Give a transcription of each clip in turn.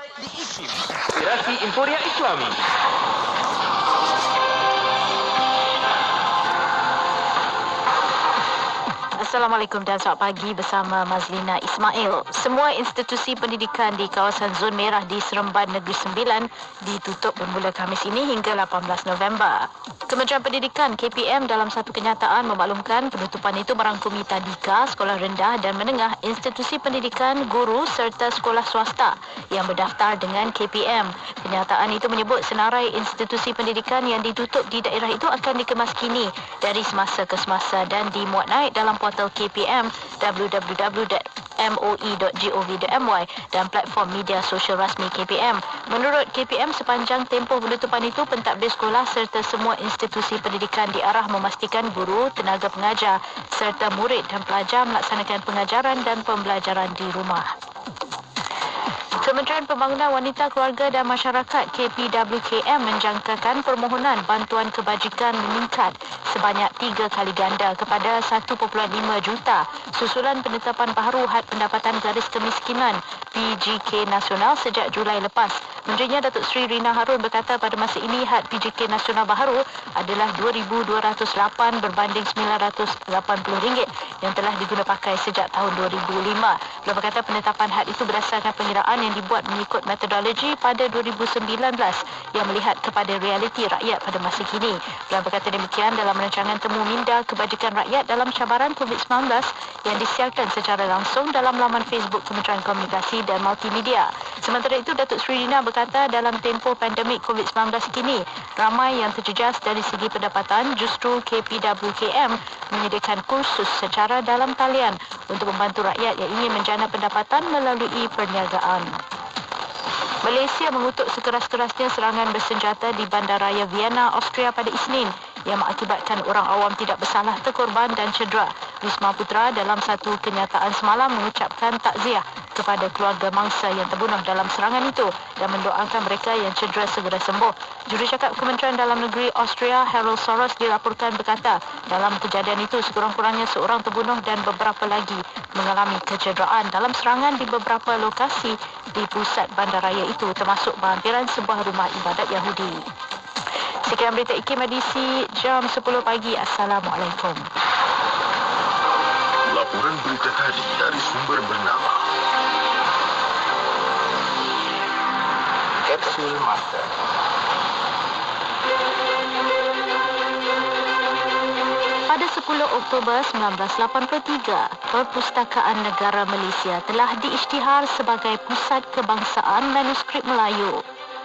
di ISIM, Inspirasi Emporia Islami. Assalamualaikum dan selamat pagi bersama Mazlina Ismail. Semua institusi pendidikan di kawasan Zon Merah di Seremban Negeri Sembilan ditutup bermula Khamis ini hingga 18 November. Kementerian Pendidikan KPM dalam satu kenyataan memaklumkan penutupan itu merangkumi tadika, sekolah rendah dan menengah, institusi pendidikan, guru serta sekolah swasta yang berdaftar dengan KPM. Kenyataan itu menyebut senarai institusi pendidikan yang ditutup di daerah itu akan dikemaskini dari semasa ke semasa dan dimuat naik dalam portal KPM www.moi.gov.my dan platform media sosial rasmi KPM. Menurut KPM, sepanjang tempoh penutupan itu, pentadbir sekolah serta semua institusi pendidikan diarah memastikan guru, tenaga pengajar serta murid dan pelajar melaksanakan pengajaran dan pembelajaran di rumah. Kementerian Pembangunan Wanita, Keluarga dan Masyarakat KPWKM menjangkakan permohonan bantuan kebajikan meningkat sebanyak 3 kali ganda kepada 1.5 juta susulan penetapan baharu Had Pendapatan Garis Kemiskinan PGK Nasional sejak Julai lepas. Menterinya Datuk Seri Rina Harun berkata pada masa ini had PGK Nasional baharu adalah RM2,208 berbanding RM980 yang telah diguna pakai sejak tahun 2005. Beliau berkata penetapan had itu berdasarkan pengiraan yang dibuat mengikut metodologi pada 2019 yang melihat kepada realiti rakyat pada masa kini. Beliau berkata demikian dalam rancangan temu minda kebajikan rakyat dalam cabaran COVID-19 yang disiarkan secara langsung dalam laman Facebook Kementerian Komunikasi dan Multimedia. Sementara itu, Datuk Seri Rina berkata dalam tempoh pandemik COVID-19 kini, ramai yang terjejas dari segi pendapatan. Justru KPWKM menyediakan kursus secara dalam talian untuk membantu rakyat yang ingin menjana pendapatan melalui perniagaan. Malaysia mengutuk sekeras-kerasnya serangan bersenjata di Bandaraya Vienna, Austria pada Isnin yang mengakibatkan orang awam tidak bersalah terkorban dan cedera. Wisma Putra dalam satu kenyataan semalam mengucapkan takziah kepada keluarga mangsa yang terbunuh dalam serangan itu dan mendoakan mereka yang cedera segera sembuh. Jurucakap Kementerian Dalam Negeri Austria, Harold Soros, dilaporkan berkata dalam kejadian itu sekurang-kurangnya seorang terbunuh dan beberapa lagi mengalami kecederaan dalam serangan di beberapa lokasi di pusat bandaraya itu termasuk berhampiran sebuah rumah ibadat Yahudi. Sekian berita IKIM edisi jam 10 pagi. Assalamualaikum. Laporan berita tadi dari sumber bernama Kapsul Masa. Pada 10 Oktober 1983, Perpustakaan Negara Malaysia telah diisytihar sebagai Pusat Kebangsaan Manuskrip Melayu.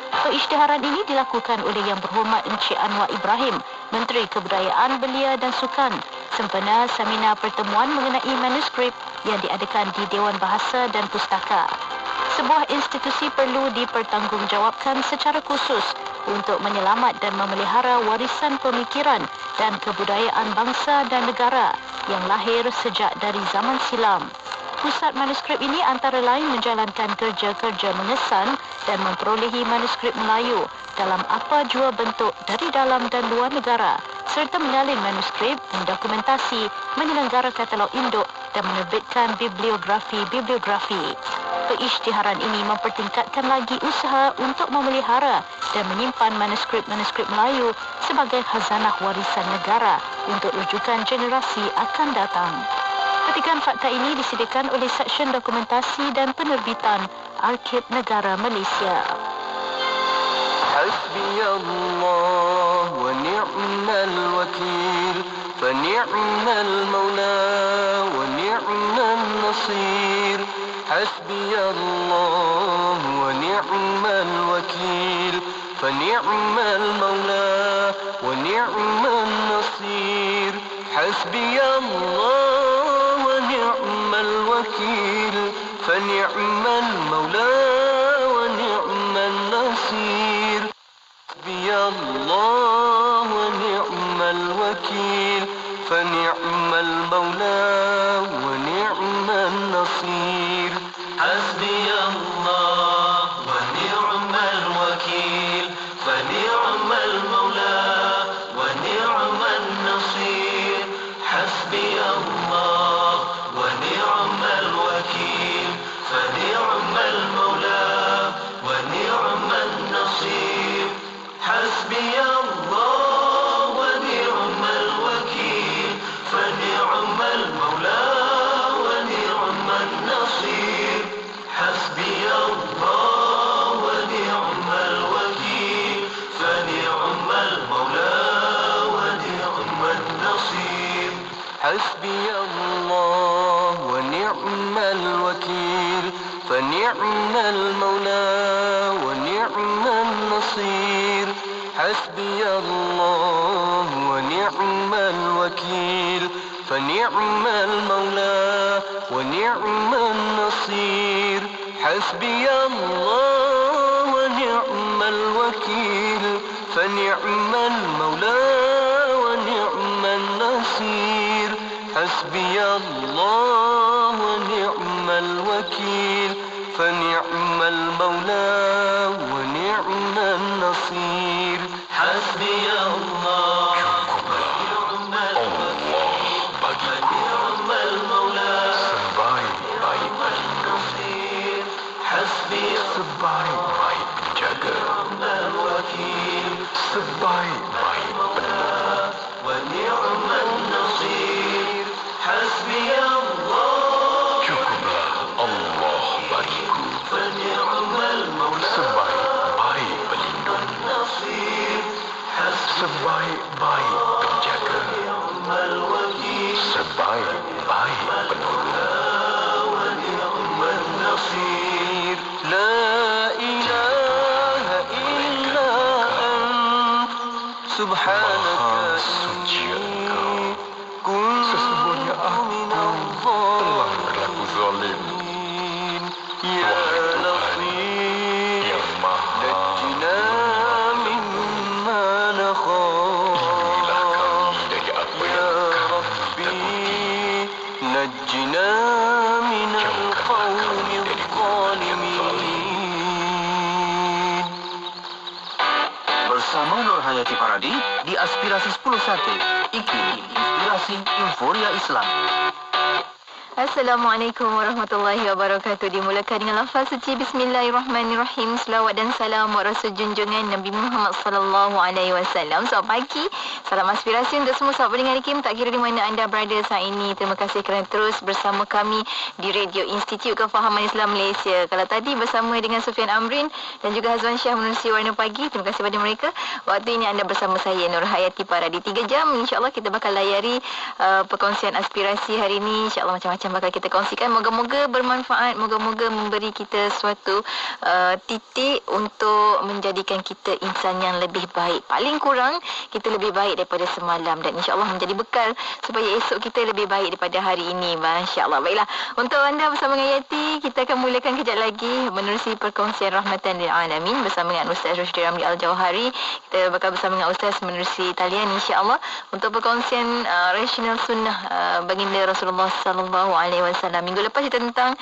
Pengisytiharan ini dilakukan oleh Yang Berhormat Encik Anwar Ibrahim, Menteri Kebudayaan, Belia dan Sukan, sempena seminar pertemuan mengenai manuskrip yang diadakan di Dewan Bahasa dan Pustaka. Sebuah institusi perlu dipertanggungjawabkan secara khusus untuk menyelamat dan memelihara warisan pemikiran dan kebudayaan bangsa dan negara yang lahir sejak dari zaman silam. Pusat manuskrip ini antara lain menjalankan kerja-kerja mengesan dan memperolehi manuskrip Melayu dalam apa jua bentuk dari dalam dan luar negara, serta menyalin manuskrip, mendokumentasi, menyelenggara katalog induk dan menerbitkan bibliografi. Pengisytiharan ini mempertingkatkan lagi usaha untuk memelihara dan menyimpan manuskrip-manuskrip Melayu sebagai khazanah warisan negara untuk rujukan generasi akan datang. Petikan fakta ini disediakan oleh Seksyen Dokumentasi dan Penerbitan Arkib Negara Malaysia. Hasbiyallah wa ni'mal wakil, fa ni'mal maula wa ni'mal nasir. Hasbiyallah wa ni'mal wakil, fa ni'mal maula wa ni'mal nasir. Hasbiyallah ونعم الوكيل فنعم المولى ونعم النصير حسبي الله ونعم الوكيل فنعم المولى ونعم النصير حسبي الله ونعم الوكيل فنعم المولى ونعم النصير حسبي الله حسبي الله ونعم الوكيل فنعم المولى ونعم النصير حسبي الله ونعم الوكيل فنعم المولى ونعم النصير حسبي الله ونعم الوكيل فنعم المولى ونعم النصير حسبي الله ونعم الوكيل فنعم المولى ونعم النصير حسبي الله ونعم الوكيل فنعم المولى Sebaik-baik pelindung, حسبي sebaik-baik penjaga, الوكيل sebaik-baik penolong. ونعم النصير حسبي الله Cukuplah Allah bagiku ونعم المولى sebaik-baik pelindung, النصير حسبي sebaik-baik penjaga, الوكيل sebaik-baik penolong. ونعم النصير لا إله إلا أنت سبحانك Maha suci Engkau. كنت Sesungguhnya aku من telah berlaku zalim. الظالمين يا Wahai Tuhan لطيف yang maha نجنا مما نخاف lindungilah kami dari apa يا yang kami ربي takuti. نجنا من القوم الظالمين Bersama Nur Hayati Paradi di Aspirasi 10.1 Iklim Inspirasi Euforia Islam. Assalamualaikum warahmatullahi wabarakatuh. Dimulakan dengan lafaz suci Bismillahirrahmanirrahim. Selawat dan salam buat Rasul junjungan Nabi Muhammad sallallahu alaihi wasallam. Selamat pagi. Salam aspirasi untuk semua sahabat pendengar IKIM, tak kira di mana anda berada saat ini. Terima kasih kerana terus bersama kami di Radio Institut Kefahaman Islam Malaysia. Kalau tadi bersama dengan Sufian Amrin dan juga Hazwan Syah menerusi Warna Pagi. Terima kasih pada mereka. Waktu ini anda bersama saya Nur Hayati Paradi. 3 jam insya-Allah kita bakal layari perkongsian aspirasi hari ini. Insya-Allah macam-macam bakal kita kongsikan. Moga-moga bermanfaat, moga-moga memberi kita suatu titik untuk menjadikan kita insan yang lebih baik. Paling kurang kita lebih baik daripada semalam dan insya-Allah menjadi bekal supaya esok kita lebih baik daripada hari ini. Masya-Allah. Baiklah, untuk anda bersama dengan Yati, kita akan mulakan kejap lagi menerusi perkongsian rahmatan lil alamin bersama dengan Ustaz Rushdie Ramli Al-Jauhari. Kita bakal bersama dengan Ustaz menerusi talian insya-Allah untuk perkongsian rasional sunnah baginda Rasulullah sallallahu alaihi wasallam. Minggu lepas kita tentang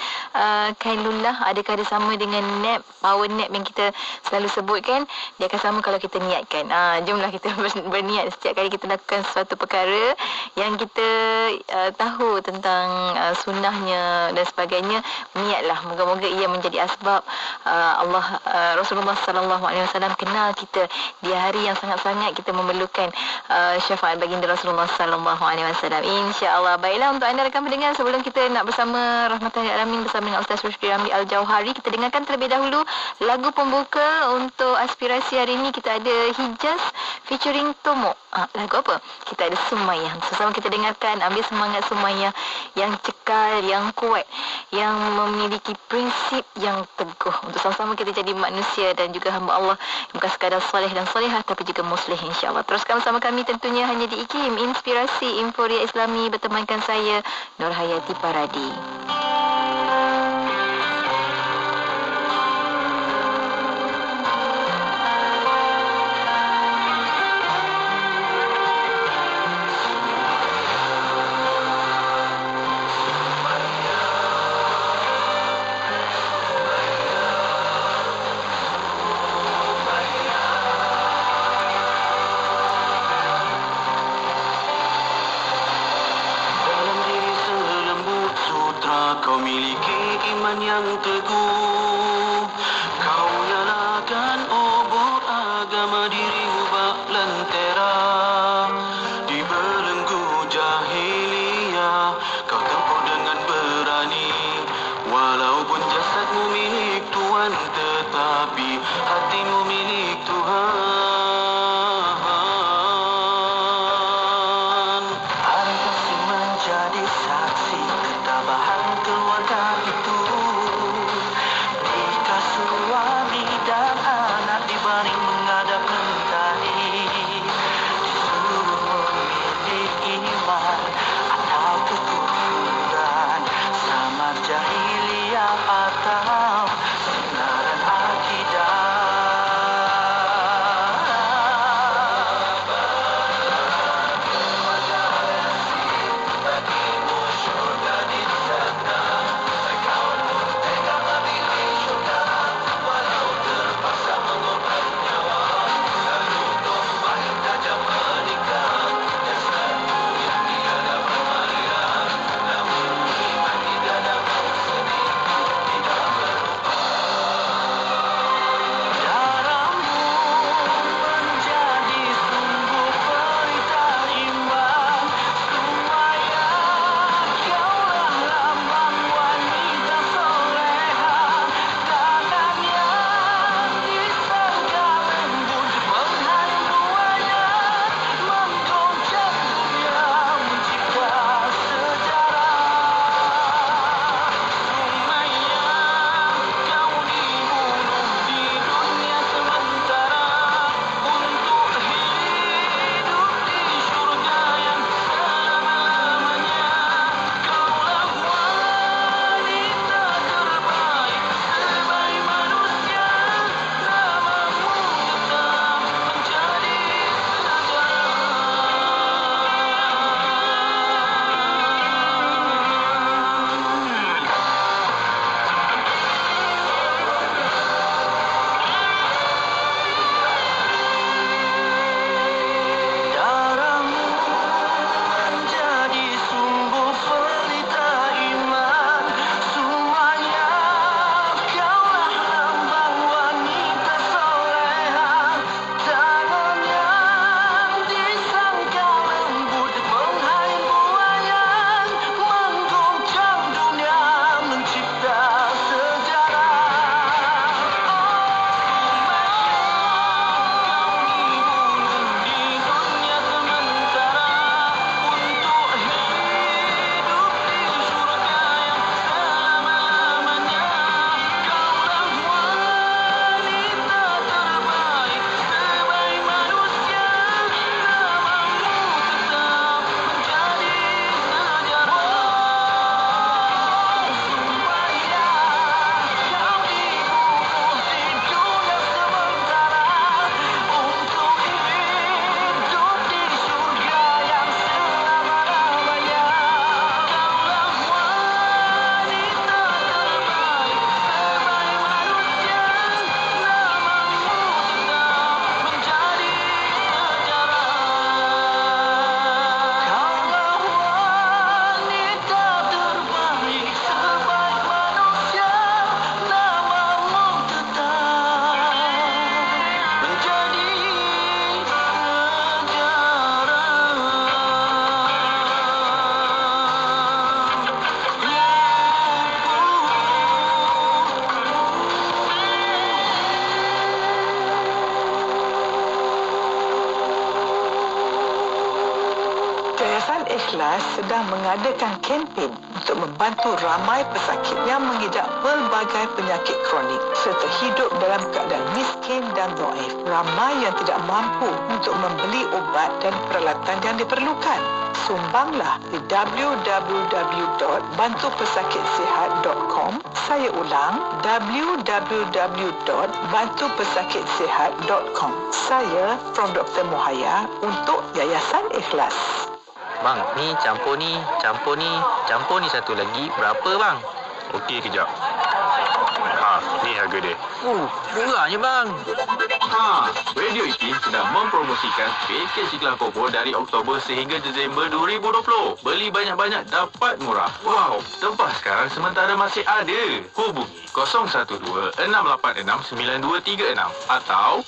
kailullah, adakah ada sama dengan nap, power nap yang kita selalu sebutkan. Dia akan sama kalau kita niatkan. Jomlah kita berniat setiap kali kita lakukan sesuatu perkara yang kita tahu tentang sunnahnya dan sebagainya, niatlah. Moga-moga ia menjadi asbab Allah Rasulullah sallallahu alaihi wasallam kenal kita di hari yang sangat-sangat kita memerlukan syafaat baginda Rasulullah sallallahu alaihi wasallam. Insya-Allah. Baiklah, untuk anda rakan pendengar, sebelum kita nak bersama Rahmatan lil Alamin bersama dengan Ustaz Rushdie Ramli Al-Jauhari, kita dengarkan terlebih dahulu lagu pembuka untuk aspirasi hari ini. Kita ada Hijaz featuring Tomo. Lagu apa? Kita ada Sumayyah. Sama kita dengarkan, ambil semangat Sumayyah yang cekal, yang kuat, yang memiliki prinsip yang teguh untuk sama-sama kita jadi manusia dan juga hamba Allah, bukan sekadar soleh dan solehah tapi juga muslih insya-Allah. Teruskan bersama kami tentunya hanya di IKIM Inspirasi Euforia Islami, bertemankan saya Nur Hayati Paradi. Dalam diri selembut sutra kau miliki iman yang teguh. Kau nyalakan obor agama dirimu bak lentera. Di belenggu jahiliyah kau tempuh dengan berani. Walaupun jasadmu milik Tuhan tetapi hatimu milik Tuhan. Hari kasih Ikhlas sedang mengadakan kempen untuk membantu ramai pesakit yang mengidap pelbagai penyakit kronik serta hidup dalam keadaan miskin dan dhaif. Ramai yang tidak mampu untuk membeli ubat dan peralatan yang diperlukan. Sumbanglah di www.bantupesakitsihat.com. Saya ulang, www.bantupesakitsihat.com. Saya from Dr. Mohaya untuk Yayasan Ikhlas. Bang, ni campur ni satu lagi. Berapa bang? Okey, kejap. Ni harga dia. Murahnya bang. Radio IKIM sedang mempromosikan pakej iklan Kobo dari Oktober sehingga Disember 2020. Beli banyak-banyak dapat murah. Wow, tempah sekarang sementara masih ada. Hubungi 012-686-9236 atau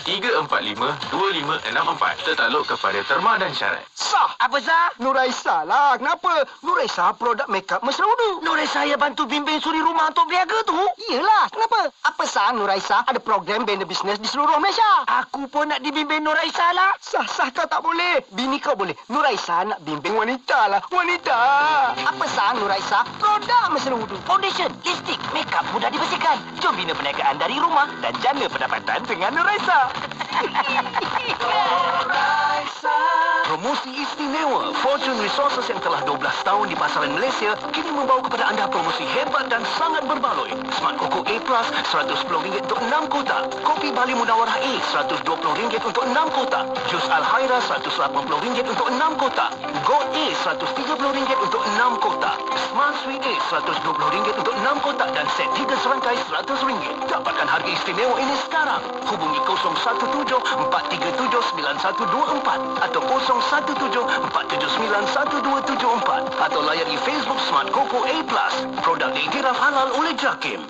017-345-2564. Tertakluk kepada terma dan syarat. Sah. Apa sah? Nuraisa lah. Kenapa? Nuraisa produk makeup mesra wudu. Nuraisa yang bantu bimbing suri rumah untuk berniaga tu? Iyalah. Kenapa? Apa sah Nuraisa ada program bina bisnes di seluruh Malaysia? Aku pun nak dibimbing Nuraisa lah. Sah kau tak boleh. Bini kau boleh. Nuraisa nak bimbing wanita lah. Wanita. Apa sah Nuraisa? Produk mesra wudu. Foundation, lipstick, makeup mudah dibersihkan. Jom bina perniagaan dari rumah dan jana pendapatan dengan Nuraisa. Promosi istimewa Fortune Resources yang telah 12 tahun di pasaran Malaysia kini membawa kepada anda promosi hebat dan sangat berbaloi. Smart Coco A Plus RM110 untuk 6 kotak. Kopi Bali Munawarah A RM120 untuk 6 kotak. Jus Al-Haira RM180 untuk 6 kotak. Gold A RM130 untuk 6 kotak. Smart Sweet A RM120 untuk 6 kotak dan set 3 serangkai RM100. Dapatkan harga istimewa ini sekarang. Hubungi 017-437-9124 atau 017-479-1274 atau layari Facebook Smart Coco A Plus. Produk diiktiraf halal oleh JAKIM.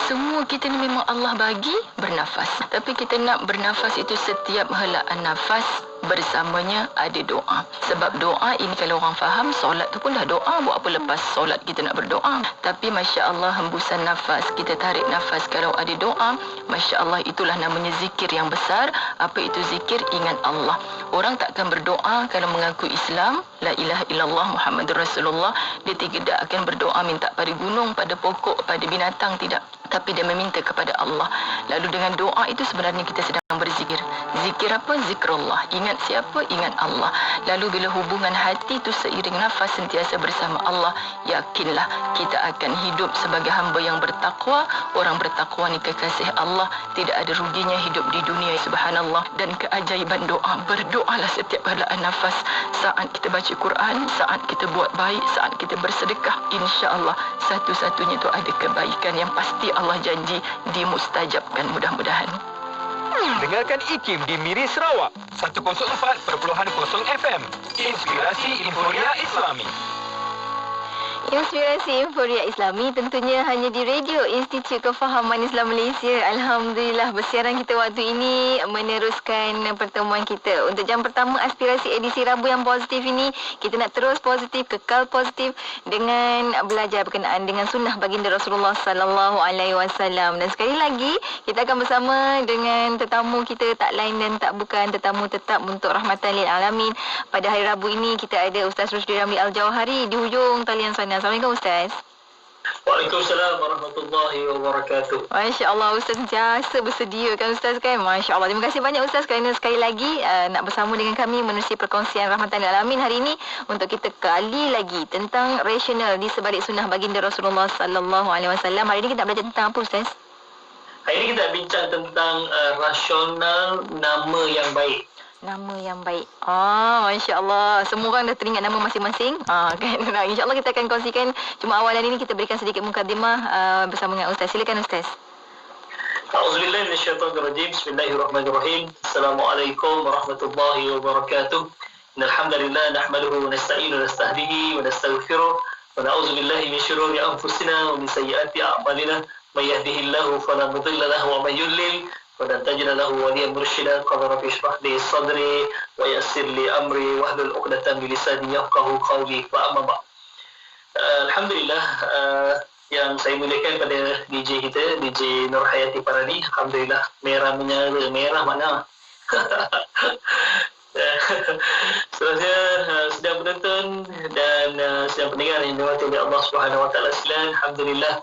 Semua kita ni memang Allah bagi bernafas. Tapi kita nak bernafas itu setiap helaan nafas bersamanya ada doa. Sebab doa ini kalau orang faham, solat tu pun dah doa. Buat apa lepas solat kita nak berdoa? Tapi Masya Allah hembusan nafas, kita tarik nafas kalau ada doa, Masya Allah itulah namanya zikir yang besar. Apa itu zikir? Ingat Allah. Orang takkan berdoa kalau mengaku Islam, La ilaha illallah Muhammadur Rasulullah. Dia tidak akan berdoa minta pada gunung, pada pokok, pada binatang, tidak. Tapi dia meminta kepada Allah. Lalu dengan doa itu sebenarnya kita sedang berzikir. Zikir apa? Zikrullah. Ingat siapa? Ingat Allah. Lalu bila hubungan hati itu seiring nafas sentiasa bersama Allah, yakinlah kita akan hidup sebagai hamba yang bertakwa. Orang bertakwa ni kekasih Allah. Tidak ada ruginya hidup di dunia, subhanallah. Dan keajaiban doa. Berdoalah setiap helaan nafas. Saat kita baca Quran, saat kita buat baik, saat kita bersedekah, insya-Allah satu-satunya itu ada kebaikan yang pasti Allah janji dimustajabkan mudah-mudahan. Dengarkan IKIM di Miri Sarawak 104.0 FM. Inspirasi Inforia Islami. Inspirasi Inforia Islami tentunya hanya di Radio Institut Kefahaman Islam Malaysia. Alhamdulillah bersiaran kita waktu ini meneruskan pertemuan kita. Untuk jam pertama aspirasi edisi Rabu yang positif ini, kita nak terus positif, kekal positif dengan belajar berkenaan dengan sunnah baginda Rasulullah sallallahu alaihi wasallam. Dan sekali lagi kita akan bersama dengan tetamu kita tak lain dan tak bukan tetamu tetap untuk rahmatan lil alamin. Pada hari Rabu ini kita ada Ustaz Rusdi Ramli Al-Jawhari di hujung talian sana. Assalamualaikum Ustaz. Waalaikumsalam warahmatullahi wabarakatuh. Masya Allah, Ustaz jasa bersedia kan Ustaz kan? Masya Allah. Terima kasih banyak Ustaz kerana sekali lagi nak bersama dengan kami menerusi perkongsian Rahmatan lil Alamin hari ini untuk kita kali lagi tentang rasional di sebalik sunnah baginda Rasulullah sallallahu alaihi wasallam. Hari ini kita nak belajar tentang apa Ustaz? Hari ini kita bincang tentang rasional nama yang baik. Nama yang baik. Masya Allah. Semua orang dah teringat nama masing-masing. Kan? Nah, InsyaAllah kita akan kongsikan. Cuma awalan ini kita berikan sedikit mukadimah bersama dengan Ustaz. Silakan Ustaz. A'udzubillahi minasyaitonirrajim. Bismillahirrahmanirrahim. Assalamualaikum warahmatullahi wabarakatuh. Innalhamdulillah nahmaduhu wa nasta'inu wa nastahdihi wa nastaghfiruh wa na'udzu billahi min shururi anfusina wa min sayyiati a'malina. May yahdihillahu fala mudilla lahu wa may yudlil فَلَنْ تَجِدَ لَهُ وَلِيًّا مُرْشِدًا قَالَ رَبِّ اشْرَحْ لِي صَدْرِي وَيَسِّرْ لِي أَمْرِي وَاحْلُلْ عُقْدَةً مِنْ لِسَانِي يَفْقَهُوا قَوْلِي فَأَمَّا بَعْدُ. Alhamdulillah, yang saya muliakan pada DJ kita, DJ Nur Hayati Parani. Alhamdulillah, merah menyala. Merah mana? Seterusnya sedang penonton dan sedang pendengar yang dirahmati oleh Allah Subhanahu Wa Taala sekalian. Alhamdulillah,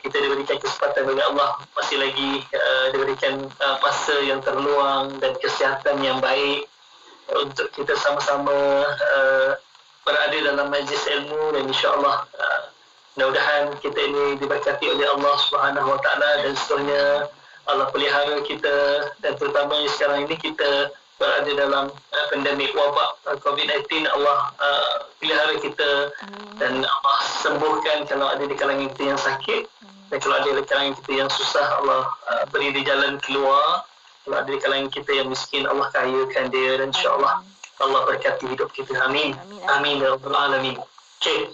kita diberikan kesempatan oleh Allah, masih lagi diberikan masa yang terluang dan kesihatan yang baik untuk kita sama-sama berada dalam majlis ilmu, dan insya-Allah mudah-mudahan kita ini diberkati oleh Allah Subhanahu Wa Taala, dan seterusnya Allah pelihara kita, dan terutamanya sekarang ini kita berada dalam pandemik wabak COVID-19. Allah pelihara kita dan Allah sembuhkan kalau ada di kalangan kita yang sakit, dan kalau ada di kalangan kita yang susah, Allah beri di jalan keluar. Kalau ada di kalangan kita yang miskin, Allah kayakan dia, dan insya-Allah Allah berkati hidup kita. Amin. Amin ya rabbal alamin. Okey.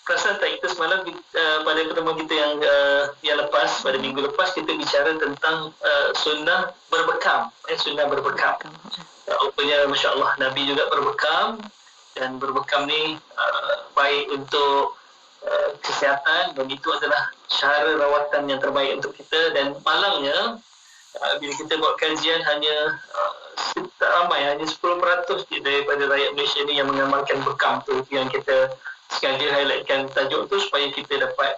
Perasan tak kita semalam pada pertemuan kita yang lepas, pada minggu lepas, kita bicara tentang sunnah berbekam. Sunnah berbekam. Rupanya masya-Allah Nabi juga berbekam, dan berbekam ni baik untuk kesihatan, dan itu adalah cara rawatan yang terbaik untuk kita. Dan malangnya bila kita buat kajian hanya tak ramai, hanya 10% je daripada rakyat Malaysia ni yang mengamalkan bekam tu. Yang kita sengaja highlightkan tajuk tu supaya kita dapat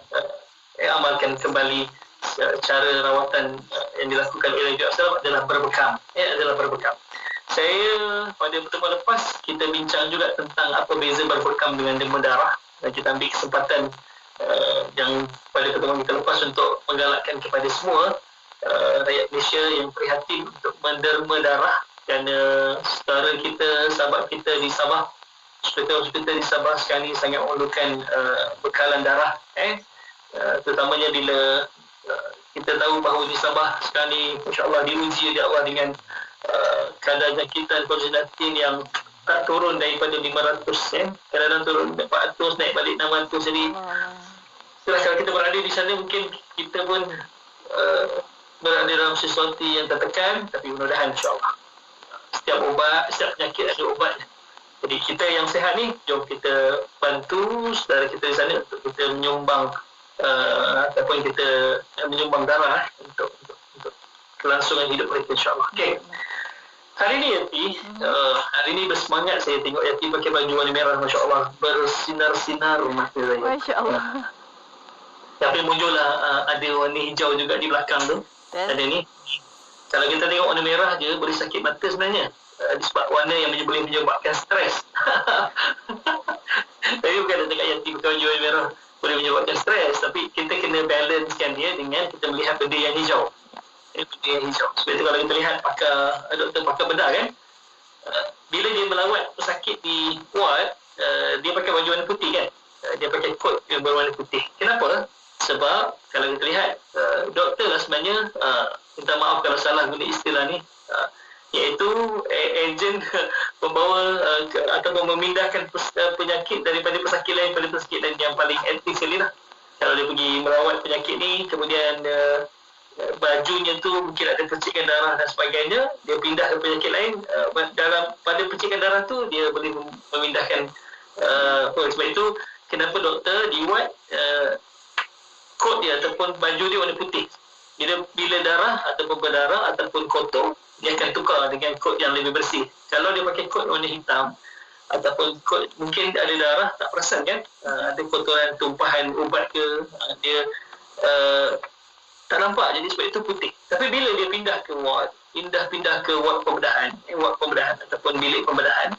amalkan kembali cara rawatan yang dilakukan oleh Nabi SAW adalah berbekam. Adalah berbekam. Saya pada pertemuan lepas kita bincang juga tentang apa beza berbekam dengan derma darah, dan kita ambil kesempatan yang pada pertemuan kita lepas untuk menggalakkan kepada semua rakyat Malaysia yang prihatin untuk menderma darah, kerana saudara kita, sahabat kita di Sabah, hospital-hospital di Sabah sekarang ni sangat memerlukan bekalan darah, terutamanya bila kita tahu bahawa di Sabah sekarang ni insya-Allah diuji oleh Allah dengan kadar jangkitan COVID-19 yang tak turun daripada 500, kadang-kadang turun 400, naik balik 600. Jadi kalau kita berada di sana, mungkin kita pun berada dalam sesuatu yang tertekan, tapi mudah-mudahan insya-Allah setiap obat, setiap penyakit ada obat. Jadi kita yang sihat ni, jom kita bantu saudara kita di sana untuk kita menyumbang ataupun kita menyumbang darah untuk kelangsungan hidup mereka, insya-Allah. Okey. Hari ni Yati, hari ni bersemangat saya tengok Yati pakai baju warna merah, masya-Allah, bersinar-sinar mata saya. Masya-Allah. Tapi muncullah ada warna hijau juga di belakang tu. Ada ni. Kalau kita tengok warna merah je boleh sakit mata sebenarnya. Disebab warna yang boleh menyebabkan stres. Tapi bukan nak cakap Yati pakai baju warna merah boleh menyebabkan stres, tapi kita kena balancekan dia dengan kita melihat benda yang hijau. Benda yang hijau. Sebab itu kalau kita lihat doktor pakar bedah kan, bila dia melawat pesakit di ward, dia pakai baju warna putih kan. Dia pakai kot yang berwarna putih. Kenapa? Sebab kalau kita lihat doktor lah sebenarnya, minta maaf kalau salah guna istilah ni, iaitu ejen membawa ataupun memindahkan penyakit daripada pesakit lain pada pesakit lain yang paling etik sekali lah. Kalau dia pergi merawat penyakit ni, kemudian bajunya tu mungkin ada percikan darah dan sebagainya, dia pindah ke penyakit lain, pada percikan darah tu dia boleh memindahkan sebab itu kenapa doktor di ward kot dia ataupun baju dia warna putih. Bila darah ataupun berdarah ataupun kotor, dia akan tukar dengan kot yang lebih bersih. Kalau dia pakai kot warna hitam ataupun kot mungkin ada darah, tak perasan kan, ada kotoran tumpahan ubat ke, dia tak nampak. Jadi sebab itu putih. Tapi bila dia pindah ke ward, pindah ke ward pembedahan ataupun bilik pembedahan,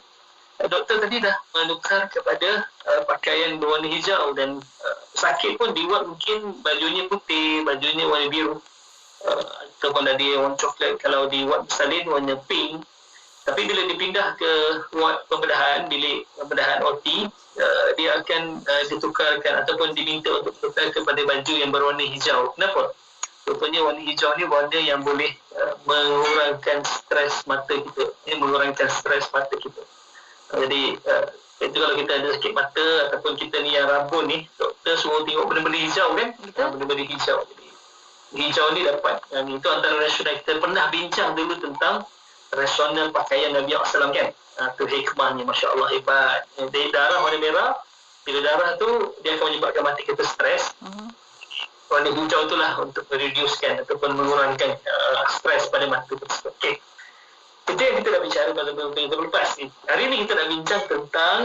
doktor tadi dah menukar kepada pakaian berwarna hijau, dan sakit pun di ward mungkin bajunya putih, bajunya warna biru, ataupun ada warna coklat. Kalau di ward bersalin warna pink. Tapi bila dipindah ke ward pembedahan, bilik pembedahan OT, dia akan ditukarkan ataupun diminta untuk tukar kepada baju yang berwarna hijau. Kenapa? Rupanya warna hijau ni warna yang boleh mengurangkan stres mata kita, mengurangkan stres mata kita. Jadi itu kalau kita ada sakit mata ataupun kita ni yang rabun ni, doktor suruh tengok benda-benda hijau kan, benda-benda hijau. Jadi hijau ni dapat, itu antara rasional. Kita pernah bincang dulu tentang rasional pakaian Nabi SAW kan. Itu hikmahnya, Masya Allah, hebat. Dari darah warna merah, Bila darah tu dia akan menyebabkan mata kita stres. Warna hijau itulah untuk mereducekan ataupun mengurangkan stres pada mata tersebut. Okey. Itu yang kita dah bicara pada minggu lepas ni. Hari ni kita nak bincang tentang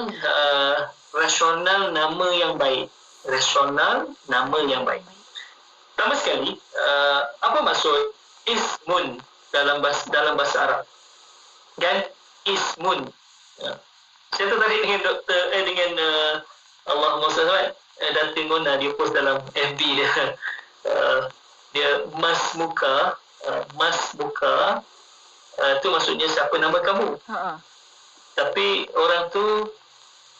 rasional nama yang baik. Rasional nama yang baik. Pertama sekali, apa maksud ismun dalam bahasa Arab? Kan? Ismun. Saya tertarik dengan dengan Allahumma salli Datin Mona, dia post dalam FB dia. Dia mas muka tu maksudnya siapa nama kamu. Tapi orang tu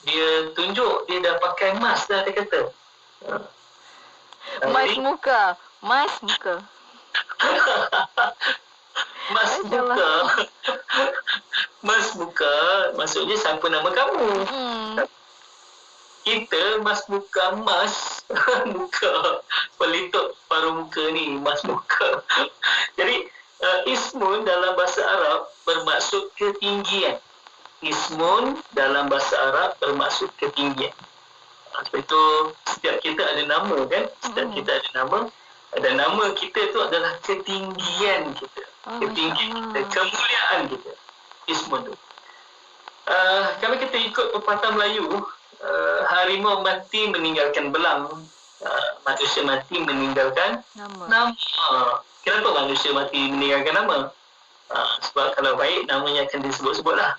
dia tunjuk dia dah pakai mas dah, dia kata. Mas muka. Mas muka maksudnya siapa nama kamu. Kita mas muka muka pelitup paruh muka ni, mas muka. Jadi ismun dalam bahasa Arab bermaksud ketinggian. Ismun dalam bahasa Arab bermaksud ketinggian. Sebab itu setiap kita ada nama kan? Setiap kita ada nama. Dan nama kita tu adalah ketinggian kita. Ketinggian kita, kemuliaan kita. Ismun tu. Kalau kita ikut pepatah Melayu, harimau mati meninggalkan belang, manusia mati meninggalkan nama. Kenapa manusia mati meninggalkan nama? Sebab kalau baik namanya akan disebut-sebut lah.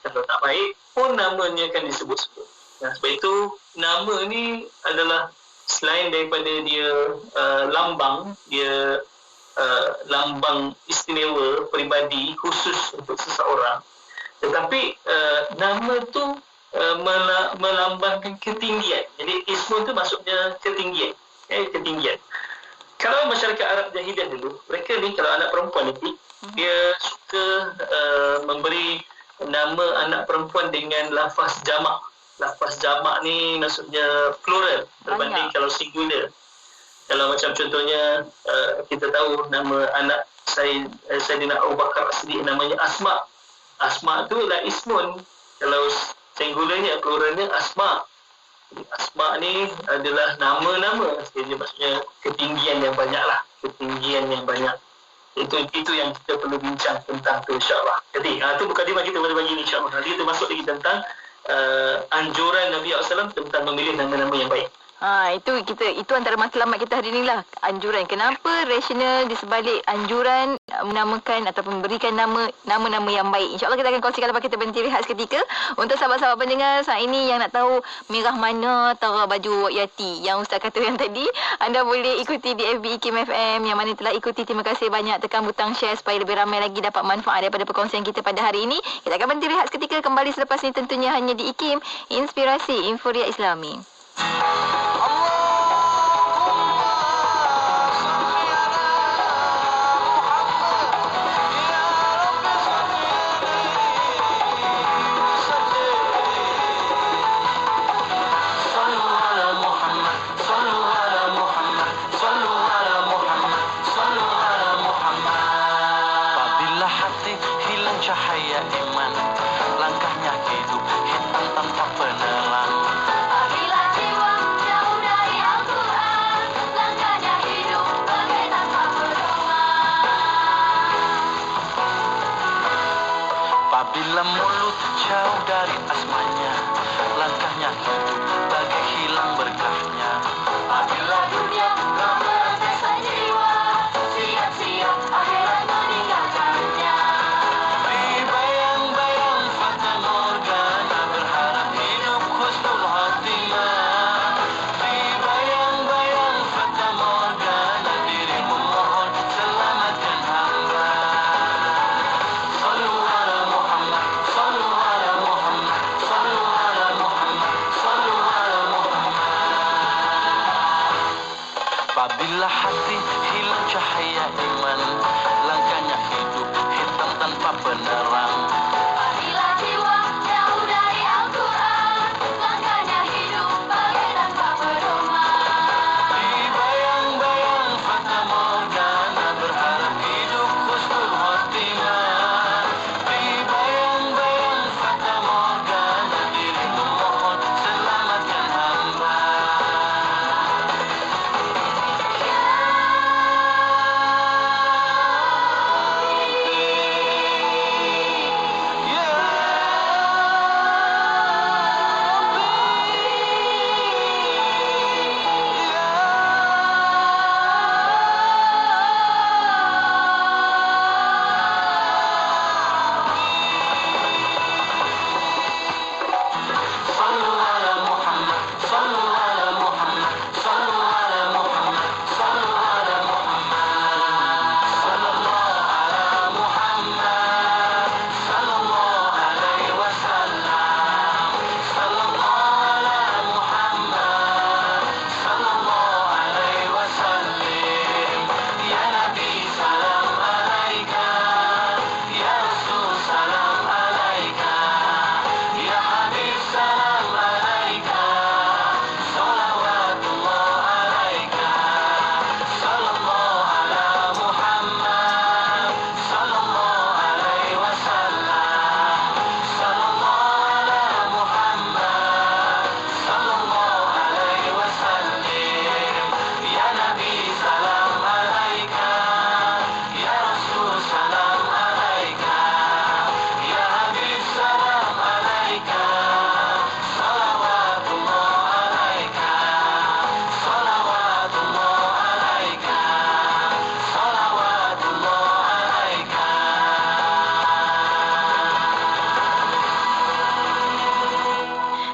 Kalau tak baik pun namanya akan disebut-sebut. Sebab itu nama ni adalah selain daripada dia lambang, dia lambang istimewa peribadi khusus untuk seseorang, tetapi nama tu melambangkan ketinggian. Jadi ismun tu maksudnya ketinggian. Ketinggian. Kalau masyarakat Arab Jahiliyah dulu, mereka ni kalau anak perempuan ni, dia suka memberi nama anak perempuan dengan lafaz jamak. Lafaz jamak ni maksudnya plural berbanding kalau singular. Kalau macam contohnya kita tahu nama anak Sayyidina Abu Bakar As-Siddiq namanya Asma. Asma tu lah ismun. Kalau singularnya, pluralnya Asma. Jadi Asma ni adalah nama-nama. Jadi maksudnya ketinggian yang banyak lah. Ketinggian yang banyak. Itu yang kita perlu bincang tentang tu, insyaAllah. Jadi itu mukadimah kita pada pagi ni, insyaAllah. Nanti kita masuk lagi tentang anjuran Nabi SAW tentang memilih nama-nama yang baik. Itu antara matlamat kita hari ni lah. Anjuran. Kenapa rasional di sebalik anjuran menamakan ataupun memberikan nama-nama yang baik. InsyaAllah kita akan kongsikan lepas kita berhenti rehat seketika. Untuk sahabat-sahabat pendengar saat ini yang nak tahu merah mana tara baju Wak Yati yang Ustaz kata yang tadi, anda boleh ikuti di FB IKIM FM. Yang mana telah ikuti, terima kasih banyak. Tekan butang share supaya lebih ramai lagi dapat manfaat daripada perkongsian kita pada hari ini. Kita akan berhenti rehat seketika, kembali selepas ini tentunya hanya di IKIM, Inspirasi Inforia Islami. Cahaya iman, langkahnya hidup hitam tanpa penelang. Apabila jiwa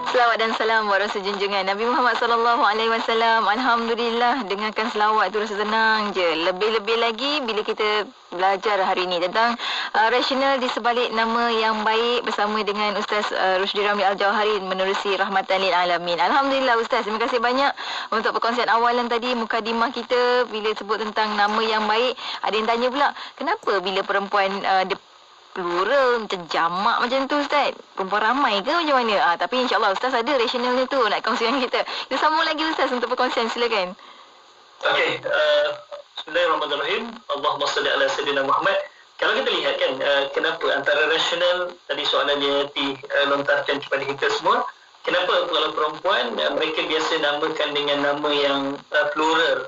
Selawat dan salam buat Rasul junjungan Nabi Muhammad SAW. Alhamdulillah, dengarkan selawat tu rasa tenang je. Lebih-lebih lagi bila kita belajar hari ini tentang rasional di sebalik nama yang baik bersama dengan Ustaz Rusdi Ramli Al-Jauhari menerusi Rahmatan lil Alamin. Alhamdulillah Ustaz, terima kasih banyak untuk perkongsian awalan tadi, mukadimah kita bila sebut tentang nama yang baik. Ada yang tanya pula, kenapa bila perempuan dia plural macam jamak macam tu Ustaz? Perempuan ramai ke macam mana? Tapi insyaAllah Ustaz ada rasionalnya tu nak kongsi dengan kita. Kita sambung lagi Ustaz untuk perkongsian, silakan. Okey, Bismillahirrahmanirrahim. Allahumma salli ala Sayyidina Muhammad. Kalau kita lihat kan, kenapa antara rasional tadi soalannya dilontarkan kepada kita semua, kenapa kalau perempuan mereka biasa namakan dengan nama yang plural,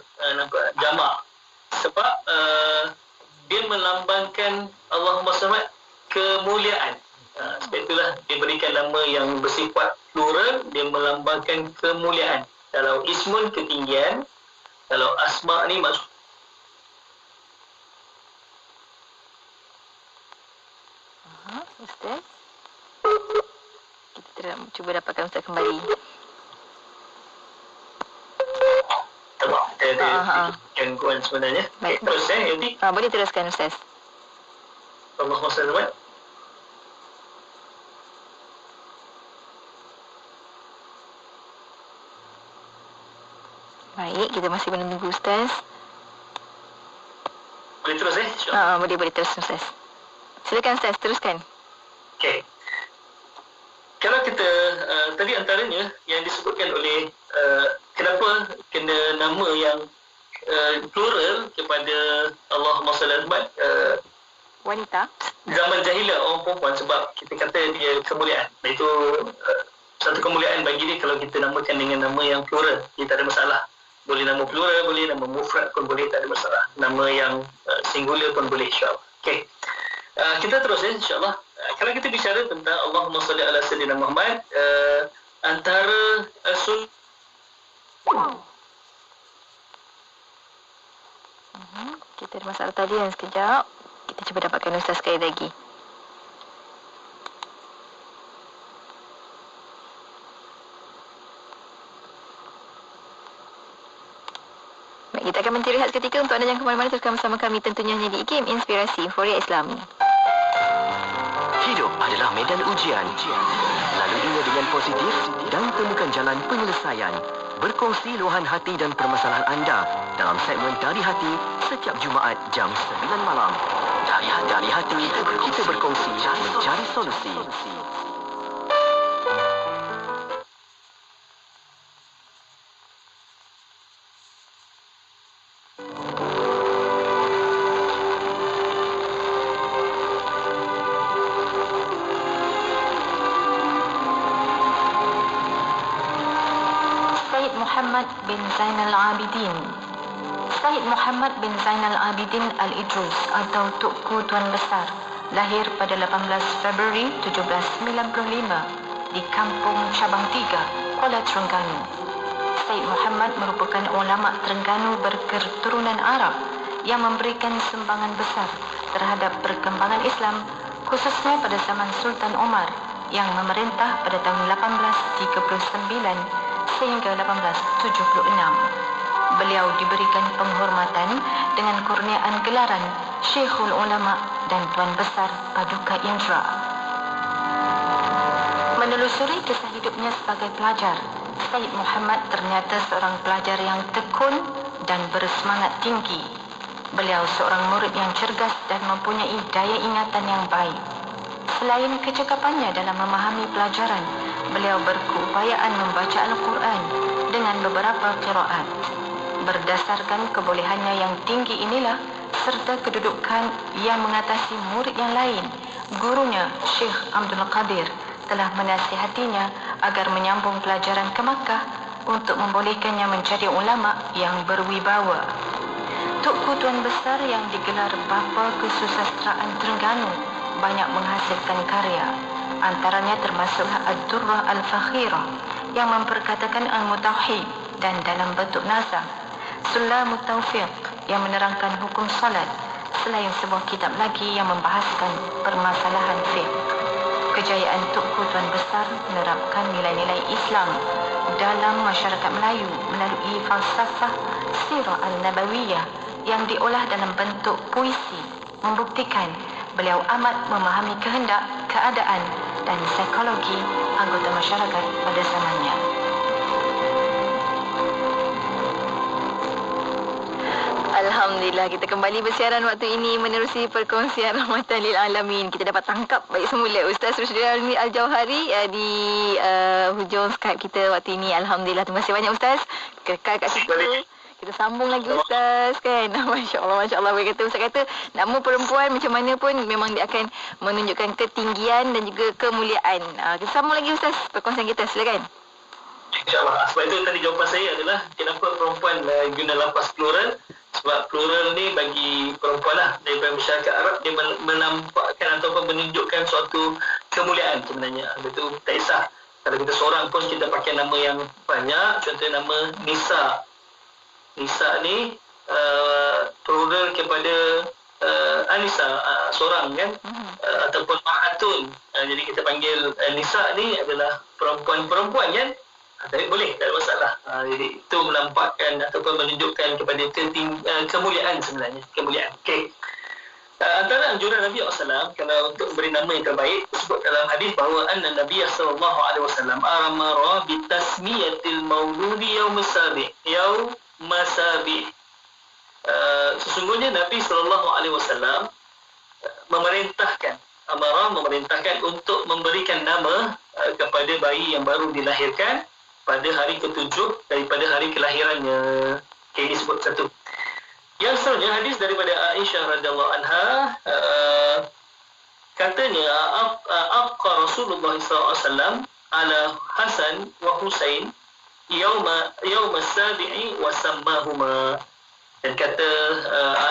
jamak? Sebab dia melambangkan Allahumma salli kemuliaan. Sebab itulah diberikan nama yang bersifat plural, dia melambangkan kemuliaan. Kalau ismun ketinggian, kalau asma ni maksud Ustaz, kita cuba dapatkan Ustaz kembali. ada gangguan sebenarnya. Baik. Terus Yudi. Boleh teruskan Ustaz. Allahumma salli. Baik, kita masih menunggu Ustaz. Boleh terus Boleh terus Ustaz. Silakan Ustaz, teruskan. Okey. Kalau kita tadi antaranya yang disebutkan oleh kenapa kena nama yang plural kepada Allahumma salli wanita. Zaman jahiliah orang perempuan, sebab kita kata dia kemuliaan. Itu satu kemuliaan bagi dia kalau kita namakan dengan nama yang plural. Dia tak ada masalah. Boleh nama plural, boleh nama mufrad pun boleh, tak ada masalah. Nama yang singular pun boleh, insyaAllah. Okey. Kita terus insyaAllah. Kalau kita bicara tentang Allahumma salli ala Sayyidina Muhammad, antara kita ada masalah tadi yang sekejap. Kita cuba dapatkan Ustaz sekali lagi. Baik, kita akan berhenti rehat seketika untuk anda yang ke mana-mana, teruskan bersama kami tentunya hanya di IKIM Inspirasi Inforia Islami. Hidup adalah medan ujian. Laluinya dengan positif dan temukan jalan penyelesaian. Berkongsi luahan hati dan permasalahan anda dalam segmen Dari Hati setiap Jumaat jam 9 malam. Dari hati, kita berkongsi mencari solusi. Muhammad bin Zainal Abidin. Syed Muhammad bin Zainal Abidin Al-Idrus atau Tuku Tuan Besar lahir pada 18 Februari 1795 di Kampung Cabang 3, Kuala Terengganu. Syed Muhammad merupakan ulama Terengganu berketurunan Arab yang memberikan sumbangan besar terhadap perkembangan Islam, khususnya pada zaman Sultan Omar yang memerintah pada tahun 1839 sehingga 1876. Beliau diberikan penghormatan dengan kurniaan gelaran Syekhul Ulama dan Tuan Besar Paduka Indra. Menelusuri kisah hidupnya sebagai pelajar, Syed Muhammad ternyata seorang pelajar yang tekun dan bersemangat tinggi. Beliau seorang murid yang cergas dan mempunyai daya ingatan yang baik. Selain kecekapannya dalam memahami pelajaran, beliau berkeupayaan membaca Al-Quran dengan beberapa qiraat. Berdasarkan kebolehannya yang tinggi inilah serta kedudukan yang mengatasi murid yang lain, gurunya Syekh Abdul Qadir telah menasihatinya agar menyambung pelajaran ke Makkah untuk membolehkannya menjadi ulama yang berwibawa. Tuku Tuan Besar yang digelar Bapa Kesusastraan Terengganu banyak menghasilkan karya. Antaranya termasuklah Ad-Durrah Al-Fakhirah yang memperkatakan Al-Mutawhid dan dalam bentuk nazam, Sulamut Taufiq yang menerangkan hukum salat, selain sebuah kitab lagi yang membahaskan permasalahan fiqh. Kejayaan Tunku Tuan Besar menerapkan nilai-nilai Islam dalam masyarakat Melayu melalui falsafah Sirah Al-Nabawiyah yang diolah dalam bentuk puisi, membuktikan beliau amat memahami kehendak, keadaan dan psikologi anggota masyarakat pada zamannya. Alhamdulillah, kita kembali bersiaran waktu ini menerusi perkongsian Rahmatan lil Alamin. Kita dapat tangkap baik semula Ustaz Rushdie Al-Jauhari di hujung Skype kita waktu ini. Alhamdulillah, terima kasih banyak Ustaz. Kekal kat situ. Kita sambung lagi Ustaz kan. Masya Allah. Boleh kata Ustaz kata nama perempuan macam mana pun memang dia akan menunjukkan ketinggian dan juga kemuliaan. Kita sambung lagi Ustaz perkongsian kita. Silakan. InsyaAllah. Sebab itu tadi jawapan saya adalah kenapa perempuan guna lafaz plural. Sebab plural ni bagi perempuan lah daripada masyarakat Arab, dia menampakkan ataupun menunjukkan suatu kemuliaan sebenarnya. Itu tak kisah. Kalau kita seorang pun kita pakai nama yang banyak. Contohnya nama Nisa. Nisa ni plural kepada Anisa, seorang kan, ataupun Ma'atun. Jadi kita panggil Nisa ni adalah perempuan-perempuan kan. Tapi boleh, tak ada masalah. Jadi itu menampakkan ataupun menunjukkan kepada kemuliaan sebenarnya. Kemuliaan. Okey. Antara anjuran Nabi SAW kalau untuk beri nama yang terbaik disebut dalam hadis bahawa anna Nabi SAW amara bi tasmiyatil mauludi yaumasabi. Sesungguhnya Nabi SAW memerintahkan untuk memberikan nama kepada bayi yang baru dilahirkan pada hari ke-7 daripada hari kelahirannya. Okay, ini sebut satu. Yang seterusnya hadis daripada Aisyah radhiyallahu anha, katanya abqa Rasulullah SAW ala Hasan wa Husain yawma sabi'i wa sammahuma. Dan kata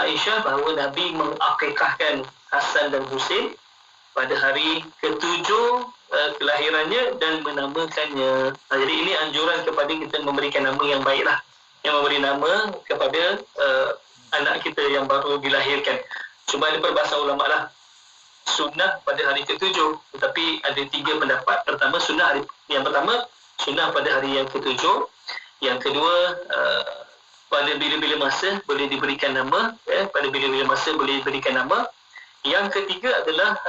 Aisyah bahawa Nabi mengakikahkan Hasan dan Husain pada hari ke-7 kelahirannya dan menamakannya. Jadi ini anjuran kepada kita memberikan nama yang baiklah, yang memberi nama kepada anak kita yang baru dilahirkan. Cuma ada perbahasan ulama lah, sunnah pada hari ke-7, tetapi ada 3 pendapat. Pertama, sunnah pada hari yang ke-7. Yang kedua, pada bila-bila masa boleh diberikan nama, pada bila-bila masa boleh diberikan nama. Yang ketiga adalah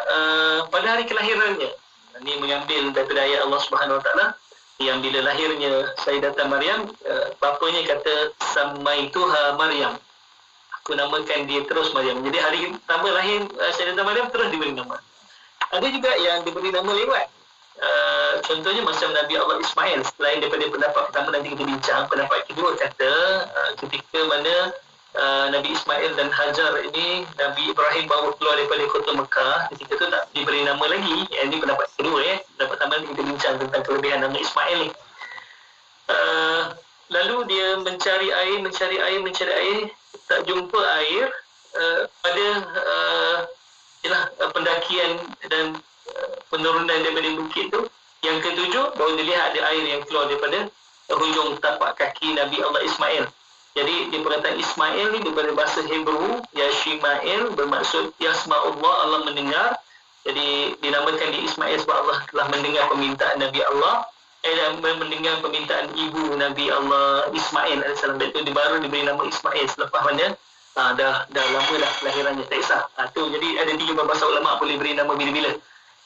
pada hari kelahirannya. Ini mengambil daripada ayat Allah Subhanahu Wa Taala yang bila lahirnya Sayyidatah Maryam, bapanya kata samaituha Maryam. Aku namakan dia terus Maryam. Jadi hari pertama lahir Sayyidatah Maryam terus diberi nama. Ada juga yang diberi nama lewat. Contohnya macam Nabi Allah Ismail. Selain daripada pendapat pertama nanti kita bincang, pendapat kedua kata ketika mana Nabi Ismail dan Hajar ini Nabi Ibrahim bawa keluar daripada kota Mekah, ketika itu tak diberi nama lagi. Ini pendapat kedua Pendapat pertama nanti kita bincang tentang kelebihan nama Ismail ni. Lalu dia mencari air, tak jumpa air pada pendakian dan penurunan daripada bukit tu. Yang ke-7 baru dilihat ada air yang keluar daripada hujung tapak kaki Nabi Allah Ismail. Jadi di perkataan Ismail ni daripada bahasa Hebrew, Yashimael bermaksud Yasma'ullah, Allah mendengar. Jadi dinamakan di Ismail sebab Allah telah mendengar permintaan Nabi Allah, dan mendengar permintaan ibu Nabi Allah Ismail AS. Itu baru diberi nama Ismail. Selepas mana dah lama dah kelahirannya, tak kisah. Jadi ada 3 bahasa ulama boleh beri nama bila-bila.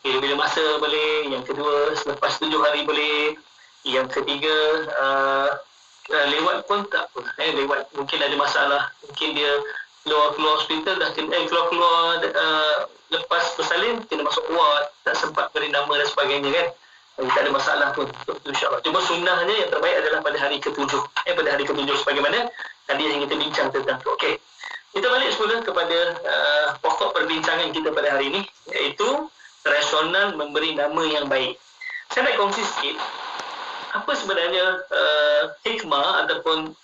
Bila-bila masa boleh. Yang kedua selepas 7 hari boleh. Yang ketiga lewat pun tak apa. Lewat mungkin ada masalah, mungkin dia keluar hospital dah keluar lepas bersalin kena masuk ward, tak sempat beri nama dan sebagainya kan. Jadi tak ada masalah pun, insyaAllah. Cuma sunnahnya yang terbaik adalah pada hari ke-7. Pada hari ke-7 sebagaimana tadi yang kita bincang tentang tu. Okey, kita balik semula kepada pokok perbincangan kita pada hari ini, iaitu rasional memberi nama yang baik. Saya nak kongsi sikit apa sebenarnya hikmah ataupun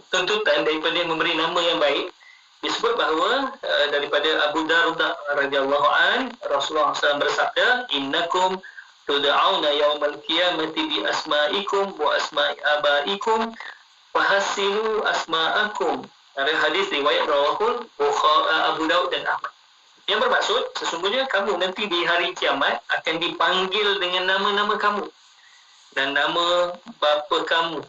tuntutan daripada memberi nama yang baik. Disebut bahawa daripada Abu Darda radhiyallahu an, Rasulullah SAW bersabda, innakum tud'auna yaumal qiyamati bi asma'ikum wa asma'i abaikum fahassinu asma'akum. Ada hadis riwayat rawahul Abu Daud dan Ahmad. Yang bermaksud, sesungguhnya kamu nanti di hari kiamat akan dipanggil dengan nama-nama kamu dan nama bapa kamu.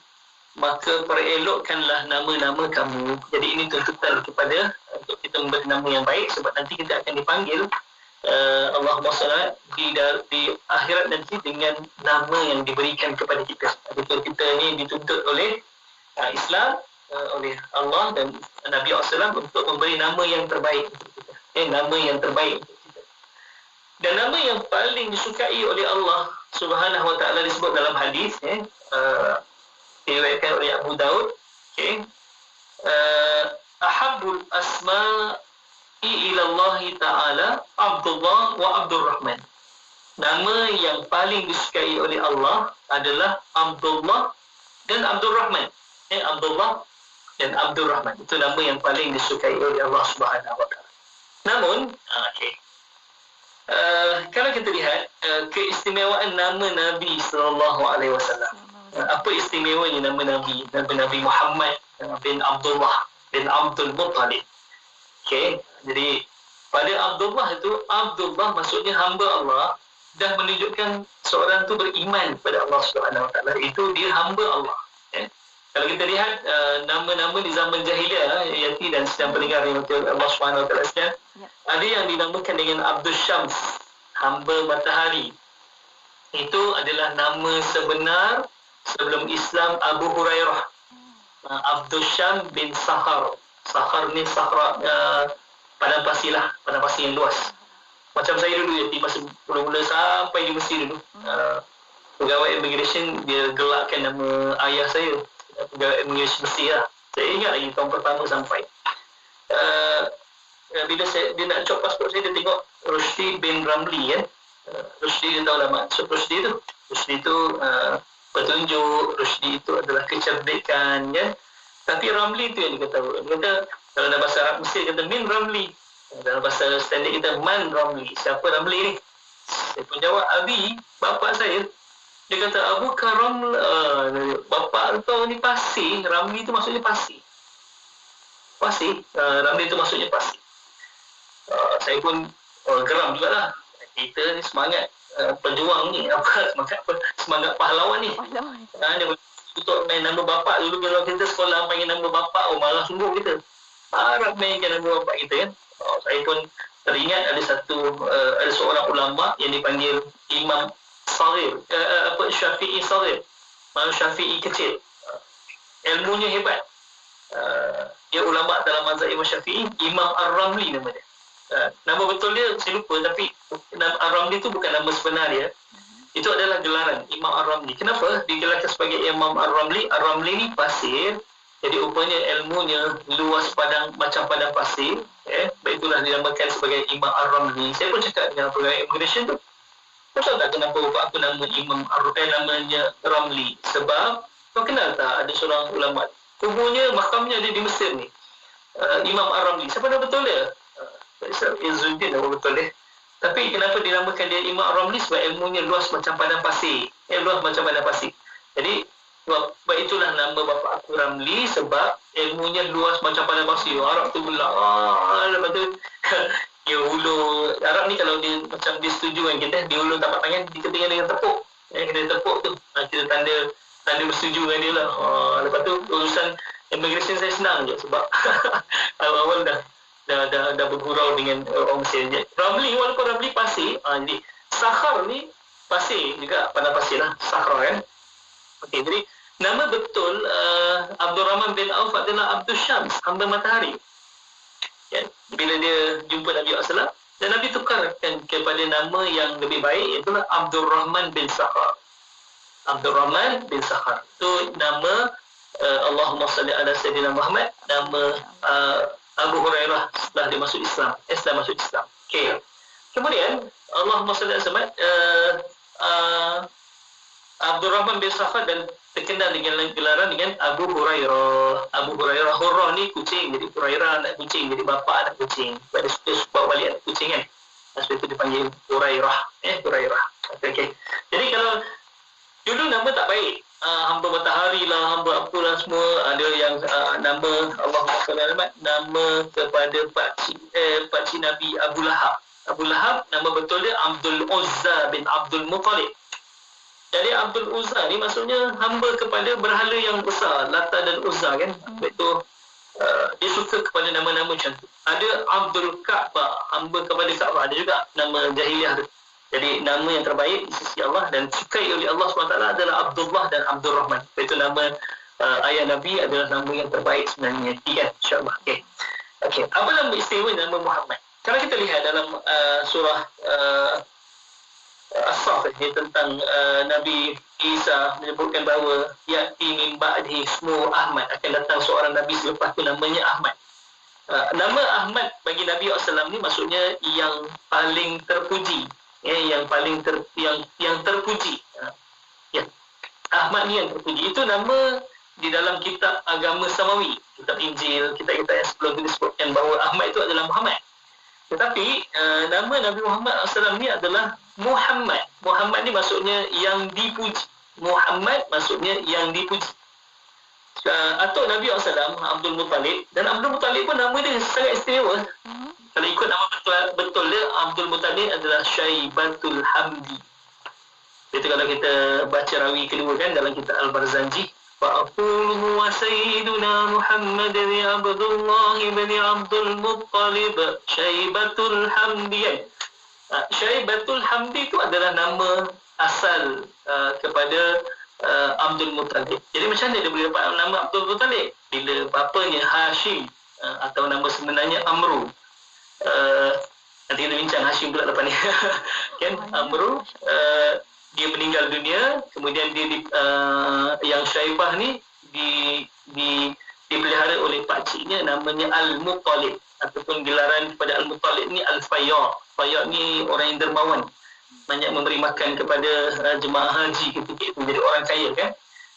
Maka perelokkanlah nama-nama kamu. Jadi ini tuntutan kepada untuk kita memberi nama yang baik, sebab nanti kita akan dipanggil Allahumma salli di akhirat nanti dengan nama yang diberikan kepada kita. Betul, kita ni dituntut oleh Islam, oleh Allah dan Nabi SAW untuk memberi nama yang terbaik untuk kita. Nama yang terbaik untuk kita. Dan nama yang paling disukai oleh Allah Subhanahu Wa Taala disebut dalam hadis, diriwayatkan oleh Abu Daud. Ahabbul asma'i ila Allah Ta'ala Abdullah wa Abdul Rahman. Nama yang paling disukai oleh Allah adalah Abdullah dan Abdul Rahman. Abdullah dan Abdul Rahman. Itu nama yang paling disukai oleh Allah Subhanahu Wa Ta'ala. Namun, kalau kita lihat keistimewaan nama Nabi Sallallahu Alaihi Wasallam, apa istimewanya nama Nabi? Nabi Muhammad bin Abdullah bin Abdul Muttalib. Jadi pada Abdullah itu, Abdullah maksudnya hamba Allah, dah menunjukkan seorang tu beriman kepada Allah Subhanahu Wa Taala. Itu dia hamba Allah. Kalau kita lihat nama-nama di zaman jahiliah, Yati dan sedang pendengar yang Allah Subhanahu Wa Taala sekalian, ada yang dinamakan dengan Abdul Syams, hamba matahari. Itu adalah nama sebenar sebelum Islam Abu Hurairah. Abdul Syam bin Sahar. Sahar ni Sahra, padang pasir lah, padang pasir yang luas. Macam saya dulu, Yati, masa mula-mula sampai di Mesir dulu, pegawai immigration dia gelakkan nama ayah saya, pegawai immigration Mesir lah. Saya ingat lagi tahun pertama sampai. Bila dia nak cop pasport saya, dia tengok Rushdie bin Ramli kan. Rushdie dia tahu lah maksud Rushdie tu. Rushdie tu petunjuk, Rushdie itu adalah kecerdikan kan. Tapi Ramli tu yang dia kata. Dia kata kalau dalam bahasa Arab Mesir kata min Ramli. Dalam bahasa standard kita man Ramli. Siapa Ramli ni? Saya pun jawab, Abi, bapa saya. Dia kata, Abu Karam, bapa kau ni pasir. Ramli tu maksudnya pasir. Pasir. Ramli tu maksudnya pasir. Saya pun geram jugalah. Kita ni semangat pejuang ni, semangat pahlawan ni. Dia untuk main nama bapa dulu. Kalau kita sekolah panggil nama bapa, malah sungguh kita harap mainkan nama bapa kita kan. Saya pun teringat ada seorang ulama yang dipanggil Imam Saghir, Syafi'i Saghir, Imam Syafi'i kecil. Ilmunya hebat. Dia ulama dalam mazhab Imam Syafi'i, Imam Ar-Ramli nama dia. Nama betul dia saya lupa, tapi Ar-Ramli itu bukan nama sebenar dia. Itu adalah gelaran Imam Ar-Ramli. Kenapa digelarkan sebagai Imam Ar-Ramli? Ar-Ramli ni pasir. Jadi rupanya ilmunya luas macam padang pasir. Itulah dinamakan sebagai Imam Ar-Ramli. Saya pun cakap dengan pegawai immigration tu, kenapa tak kenapa bapak aku nama Imam namanya Ramli? Sebab kau kenal tak ada seorang ulama, kuburnya, makamnya ada di Mesir ni, Imam Ar-Ramli. Siapa nama betul dia? Izzuddin nama betul dia. Tapi kenapa dinamakan dia Imam Ar-Ramli? Sebab ilmunya luas macam padang pasir. Luas macam padang pasir. Jadi sebab itulah nama bapa aku Ramli, sebab ilmunya luas macam padang pasir. Arab tu pula lepas tu dia ulur. Arab ni kalau dia macam dia setuju dengan kita, dia ulur tapak tangan, dia ketinggal dengan tepuk. Kita tepuk tu, kita tanda bersetuju dengan dia lah. Lepas tu urusan immigration saya senang je, sebab awal-awal dah bergurau dengan orang Mesir. Ramli, walaupun Ramli pasir, jadi Sakhar ni pasir juga, padang pasir lah, Sakhra kan. Okey, jadi nama betul Abdul Rahman bin Auf adalah Abdul Syams, hamba matahari. Ya, bila dia jumpa Nabi SAW, dan Nabi tukarkan kepada nama yang lebih baik, iaitu Abdul Rahman bin Sakhar. Abdul Rahman bin Sakhar itu nama Allahumma salli ala Sayyidina Muhammad, nama Abu Hurairah setelah dia masuk Islam. Okey. Kemudian Allahumma salli ala Muhammad, Abdul Rahman bin Sakhar dan terkenal dengan gelaran dengan Abu Hurairah. Abu Hurairah, Hurrah ni kucing, jadi Hurairah anak kucing, jadi bapa anak kucing. Dia suka balik anak kucing kan. Sebab itu dipanggil Hurairah. Hurairah. Okey. Jadi kalau dulu nama tak baik. Hamba matahari lah, hamba apalah semua. Ada yang nama Allahumma salli ala Muhammad, nama kepada pakcik Nabi Abu Lahab. Abu Lahab nama betul dia Abdul Uzza bin Abdul Muttalib. Jadi Abdul Uzza ni maksudnya hamba kepada berhala yang besar, Lata dan Uzza kan. Betul. Dia suka kepada nama-nama macam tu. Ada Abdul Ka'bah, hamba kepada Ka'bah. Ada juga nama jahiliah tu. Jadi nama yang terbaik di sisi Allah dan disukai oleh Allah SWT adalah Abdullah dan Abdul Rahman. Itu nama ayah Nabi adalah nama yang terbaik sebenarnya. Kan? InsyaAllah. Okey. Apa nama istimewa nama Muhammad? Kalau kita lihat dalam surah As-Saff ni tentang Nabi Isa menyebutkan bahawa ya'ti min ba'dihi ismuhu Ahmad, akan datang seorang Nabi selepas tu namanya Ahmad. Nama Ahmad bagi Nabi SAW ni maksudnya yang paling terpuji. Yang paling yang terpuji. Ahmad ni yang terpuji. Itu nama di dalam kitab agama Samawi, kitab Injil, kitab-kitab yang sebelum disebutkan bahawa Ahmad itu adalah Muhammad. Tetapi nama Nabi Muhammad SAW ni adalah Muhammad. Muhammad ni maksudnya yang dipuji. Muhammad maksudnya yang dipuji. Atau Nabi SAW, Abdul Muttalib. Dan Abdul Muttalib pun nama dia sangat istimewa. Kalau ikut nama betul dia, Abdul Muttalib adalah Syaibatul Hamdi. Itu kalau kita baca rawi kedua kan dalam kitab Al-Barzanji. Fa'aquluhu wa sayyiduna Muhammad bin Abdullah bin Abdul Muttalib Syaibatul Hamdi. Syaibatul Hamdi itu adalah nama asal kepada Abdul Muttalib. Jadi macam mana dia boleh dapat nama Abdul Muttalib? Bila bapanya Hashim atau nama sebenarnya Amru. Nanti kita bincang Hashim pula lepas ni. Kan Amru dia meninggal dunia, kemudian dia yang Syaibah ni dipelihara oleh pakciknya namanya Al-Muttalib, ataupun gelaran kepada Al-Muttalib ni Al-Fayyad. Fayyad ni orang yang dermawan, banyak memberi makan kepada jemaah haji ketika itu, jadi orang kaya kan.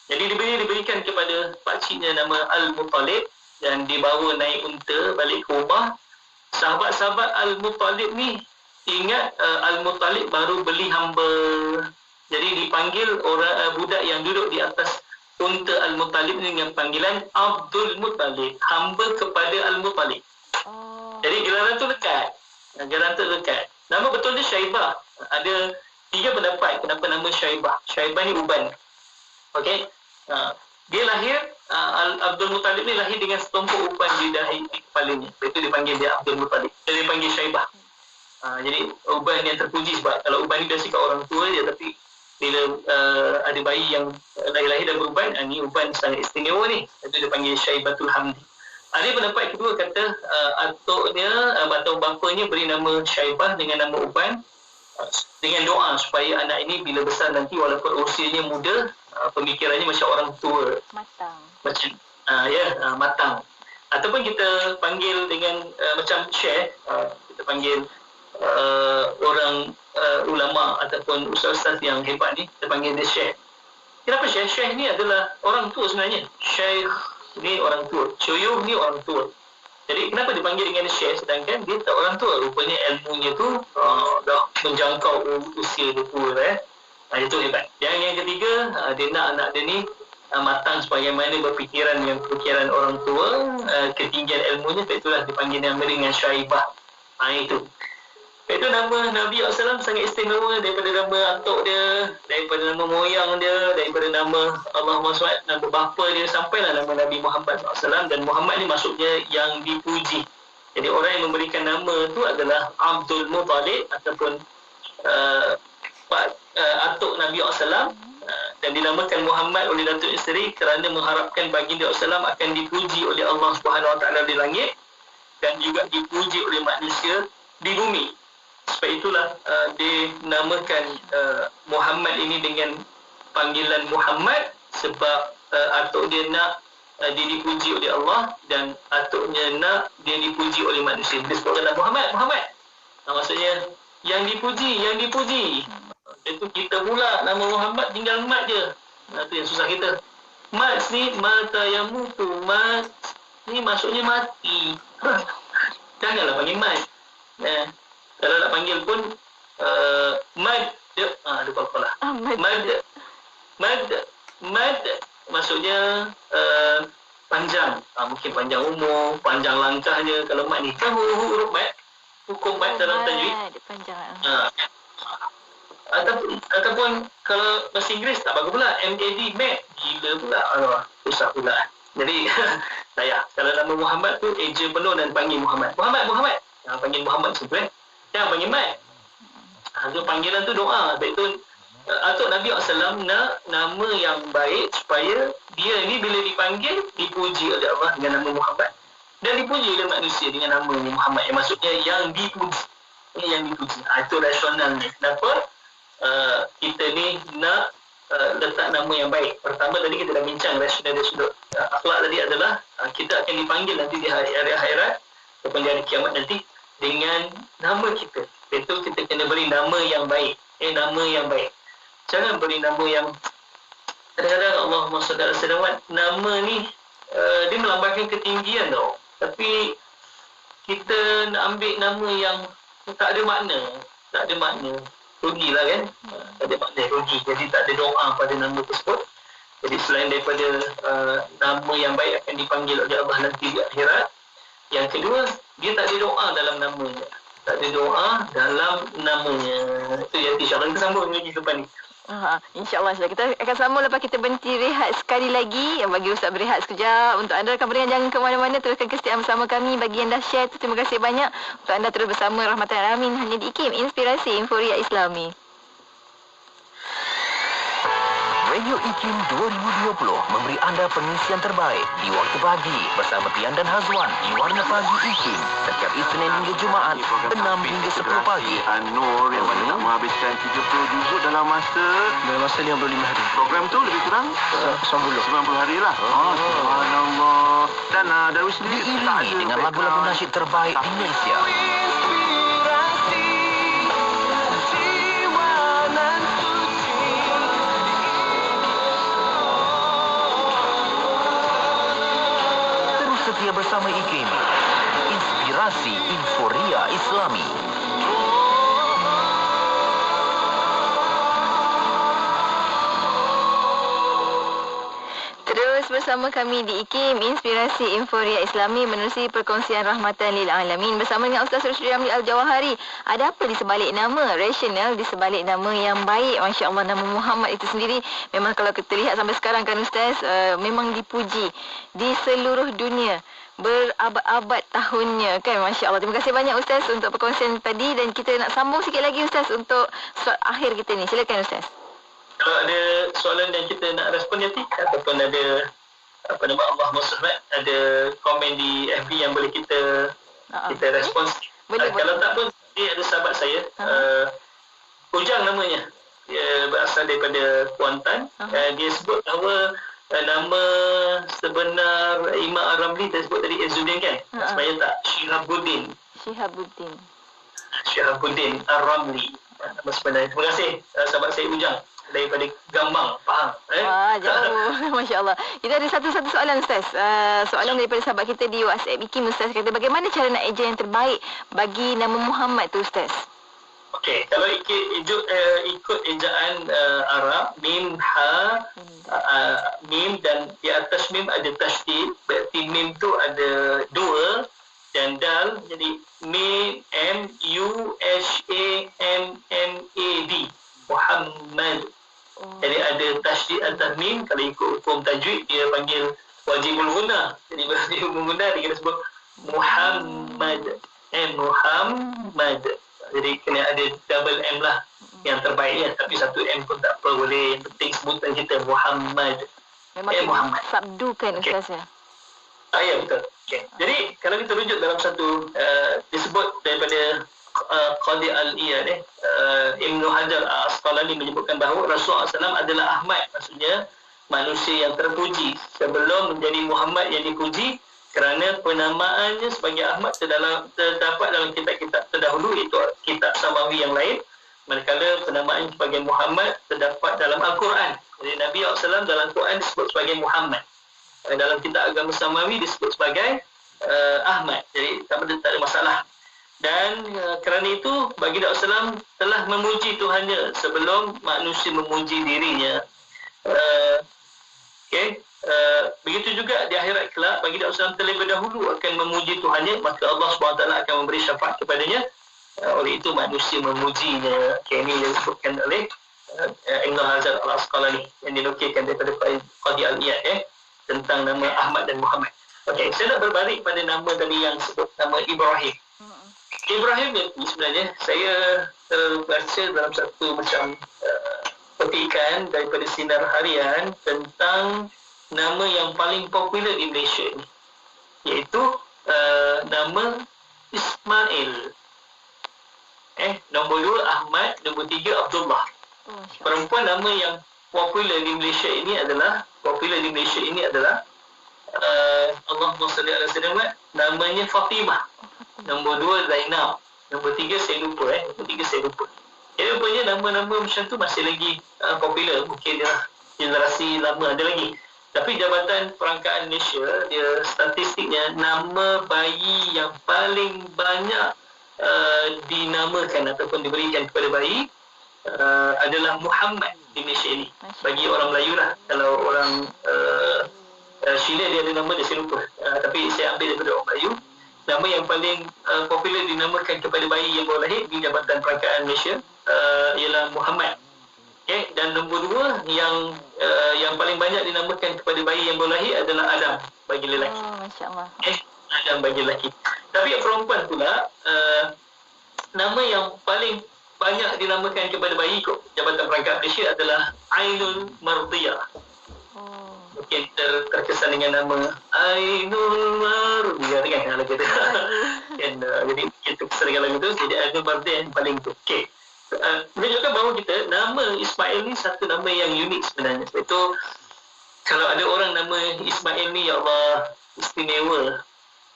Jadi diberikan kepada pakciknya nama Al-Muttalib dan dibawa naik unta balik ke rumah. Sahabat-sahabat Al-Muttalib ni ingat Al-Muttalib baru beli hamba. Jadi dipanggil orang budak yang duduk di atas unta Al-Muttalib ni dengan panggilan Abdul Muttalib, hamba kepada Al-Muttalib. Jadi gelaran tu dekat. Nama betul dia Syaibah. Ada 3 pendapat kenapa nama Syaibah. Syaibah ni uban. Okey. Dia lahir, Abdul Muttalib ni lahir dengan setumpuk uban di dahi kepalanya. Itu dipanggil dia Abdul Muttalib. Dia dipanggil Syaibah. Jadi uban yang terpuji, sebab kalau uban ni biasa kat orang tua je, tapi bila ada bayi yang lahir-lahir dan beruban, ni uban sangat istimewa ni. Itu dia panggil Syaibatul Hamdi. Ada pendapat kedua kata atuknya atau bapanya beri nama Syaibah dengan nama uban dengan doa supaya anak ini bila besar nanti walaupun usianya muda, pemikirannya macam orang tua, matang. Macam matang. Ataupun kita panggil dengan macam Syekh, kita panggil orang ulama ataupun ustaz-ustaz yang hebat ni, kita panggil dia Syekh. Kenapa Syekh? Syekh ni adalah orang tua sebenarnya. Syekh ni orang tua, Syuyuh ni orang tua. Jadi kenapa dipanggil dengan Syekh sedangkan dia tak orang tua? Rupanya ilmunya tu dah menjangkau usia dia tua itu hebat. Yang ketiga, dia nak anak dia ni matang sebagaimana berfikiran fikiran orang tua, ketinggian ilmunya, itulah dipanggil nama dengan Syaibah. Itu. Itu nama Nabi SAW sangat istimewa daripada nama atuk dia, daripada nama moyang dia, daripada nama Allahumma SWT, nama bapa dia, sampailah nama Nabi Muhammad SAW. Dan Muhammad ni maksudnya yang dipuji. Jadi orang yang memberikan nama tu adalah Abdul Muttalib ataupun atuk Nabi SAW, dan dinamakan Muhammad oleh Datuk Isteri kerana mengharapkan baginda SAW akan dipuji oleh Allah SWT di langit dan juga dipuji oleh manusia di bumi. Sebab itulah dinamakan Muhammad ini dengan panggilan Muhammad, sebab atuk dia nak dia dipuji oleh Allah dan atuknya nak dia dipuji oleh manusia. Dia sebutkan Muhammad. Maksudnya yang dipuji. Itu kita pula nama Muhammad tinggal mat je. Itu yang susah kita. Mat ni mata yang mutu. Mat ni maksudnya mati. Janganlah panggil mat. Kalau nak panggil pun mad, lupa lah. Mad mad maksudnya panjang. Mungkin panjang umur, panjang langkahnya. Kalau mad ni kan huruf mad, hukum mad dalam tajwid. Panjang. Ataupun kalau bahasa Inggeris tak bagus pula, MAD, mad, gila pula. Susah pula. Jadi kalau nama Muhammad tu eja penuh dan panggil Muhammad. Muhammad. Panggil Muhammad sebut jangan panggil mad. So panggilan tu doa. Iaitu atuk Nabi SAW nak nama yang baik supaya dia ni bila dipanggil dipuji oleh Allah dengan nama Muhammad dan dipuji oleh manusia dengan nama Muhammad, yang maksudnya yang dipuji. Itu rasional ni kenapa kita ni nak letak nama yang baik. Pertama tadi kita dah bincang rasional dari sudut akhlak tadi adalah kita akan dipanggil nanti di hari akhirat ataupun di hari kiamat nanti dengan nama kita. Itu kita kena beri nama yang baik. Nama yang baik. Jangan beri nama yang kadang-kadang Allahumma salli ala sayyidina, nama ni dia melambangkan ketinggian tau. Tapi kita nak ambil nama yang tak ada makna. Rugilah kan? Tak ada makna, rugi. Jadi tak ada doa pada nama tersebut. Jadi selain daripada nama yang baik akan dipanggil oleh Allah nanti di akhirat, yang kedua, dia tak ada doa dalam namanya. Tak ada doa dalam namanya. Itu yang insyaAllah kita sambung lagi ke depan ni. InsyaAllah kita akan sambung lepas kita berhenti rehat sekali lagi. Bagi Ustaz berehat sekejap. Untuk anda rakan pendengar jangan ke mana-mana, teruskan kesetiaan bersama kami. Bagi yang dah share tu terima kasih banyak. Untuk anda terus bersama Rahmatan Alamin hanya di IKIM Inspirasi Inforia Islami. Radio IKIM 2020 memberi anda pengisian terbaik di waktu pagi bersama Pian dan Hazwan di Warna Pagi IKIM setiap Isnin hingga Jumaat 6 hingga 10 pagi. An-Nur yang mana nak menghabiskan 30 juzuk dalam masa 55 hari. program tu lebih kurang 90 hari lah. Subhanallah. Dan Darwis sendiri diiringi dengan lagu-lagu nasyid terbaik di Malaysia. Setia bersama IKIM Inspirasi Inforia Islami. Terus bersama kami di IKIM Inspirasi Inforia Islami menerusi perkongsian Rahmatan Lil Alamin bersama dengan Ustaz Rushdie Ramli Al-Jawahari. Ada apa di sebalik nama? Rasional di sebalik nama yang baik. Masya Allah, nama Muhammad itu sendiri memang kalau kita lihat sampai sekarang kan Ustaz, memang dipuji di seluruh dunia. Berabad-abad tahunnya kan. Masya Allah. Terima kasih banyak Ustaz untuk perkongsian tadi. Dan kita nak sambung sikit lagi Ustaz untuk slot akhir kita ni. Silakan Ustaz. Kalau ada soalan yang kita nak respon nanti ataupun ada Allah Muhammad, ada komen di FB yang boleh kita respon. Kalau tak pun dia ada sahabat saya Ujang namanya, dia berasal daripada Kuantan. Dia sebut bahawa nama sebenar Imam Ar-Ramli dia sebut tadi Izzuddin kan? Sebenarnya tak, Syihabuddin Ar-Ramli nama sebenarnya. Terima kasih sahabat saya Ujang daripada Gambang, faham? Jauh. Masya Allah. Kita ada satu soalan Ustaz. Soalan daripada sahabat kita di WhatsApp IKIM Ustaz kata, bagaimana cara nak eja yang terbaik bagi nama Muhammad tu Ustaz? Okey, kalau ikut ejaan Arab, mim, ha, mim dan di atas mim ada tasydid, berarti mim tu ada dua dan dal, jadi mim, M-U-H-A-M-M-A-D, Muhammad. Jadi ada tasydid atas mim. Kalau ikut hukum tajwid dia panggil wajibul ghunnah. Jadi wajibul ghunnah dia kena sebut Muhammad, Muhammad. Jadi kena ada double M lah yang terbaiknya. Tapi satu M pun tak apa, boleh. Yang penting sebutan kita Muhammad. Memang Muhammad. Sabdukan Ustaz ya. Ya betul. Okay. Jadi kalau kita rujuk dalam satu disebut daripada Qadi Al-Iyad Ibnu Hajar Al-Asqalani menyebutkan bahawa Rasulullah SAW adalah Ahmad, maksudnya manusia yang terpuji sebelum menjadi Muhammad yang dipuji, kerana penamaannya sebagai Ahmad terdapat dalam kitab-kitab terdahulu, iaitu kitab Samawi yang lain, manakala penamaan sebagai Muhammad terdapat dalam Al-Quran. Jadi Nabi SAW dalam Al-Quran disebut sebagai Muhammad, dalam kitab agama Samawi disebut sebagai Ahmad. Jadi tak ada masalah. Dan kerana itu bagi Nabi SAW telah memuji Tuhannya sebelum manusia memuji dirinya. kelak bagi Daud SAW terlebih dahulu akan memuji Tuhannya, maka Allah SWT akan memberi syafaat kepadanya. Oleh itu manusia memujinya. Ini yang disebutkan oleh Ibn Hajar Al-Asqalani yang dinukilkan daripada Qadi Al-Iyad tentang nama Ahmad dan Muhammad. Okey, saya nak berbalik pada nama tadi yang sebut nama Ibrahim. Ibrahim ni sebenarnya saya terbaca dalam satu macam petikan daripada Sinar Harian tentang nama yang paling popular di Malaysia ni, iaitu nama Ismail. Nombor 2 Ahmad, nombor 3 Abdullah. Perempuan nama yang popular di Malaysia ini adalah Allahumma salli ala sayyidina, namanya Fatimah. Nombor 2 Zainab. Nombor 3 saya lupa. Jadi rupanya nama-nama macam tu masih lagi popular. Mungkin dia generasi lama ada lagi. Tapi Jabatan Perangkaan Malaysia, dia statistiknya nama bayi yang paling banyak dinamakan ataupun diberikan kepada bayi adalah Muhammad di Malaysia ini. Bagi orang Melayu lah. Kalau orang Syria dia ada nama dia, saya lupa. Tapi saya ambil daripada orang Melayu. Nama yang paling popular dinamakan kepada bayi yang baru lahir di Jabatan Perangkaan Malaysia ialah Muhammad. Dan nombor 2 yang paling banyak dinamakan kepada bayi yang baru lahir adalah Adam bagi lelaki. Masya-Allah. Adam bagi lelaki. Tapi yang perempuan pula nama yang paling banyak dinamakan kepada bayi kot Jabatan Perangkaan Malaysia adalah Ainul Mardiyah. Mungkin terkesan dengan nama Ainul Mardiyah kan kalau kita. Jadi kita terkesan dengan lagu tu, jadi Ainul Mardiyah yang paling tu. Okey. Menunjukkan bahawa kita nama Ismail ni satu nama yang unik sebenarnya. Itu kalau ada orang nama Ismail ni, ya Allah, istimewa.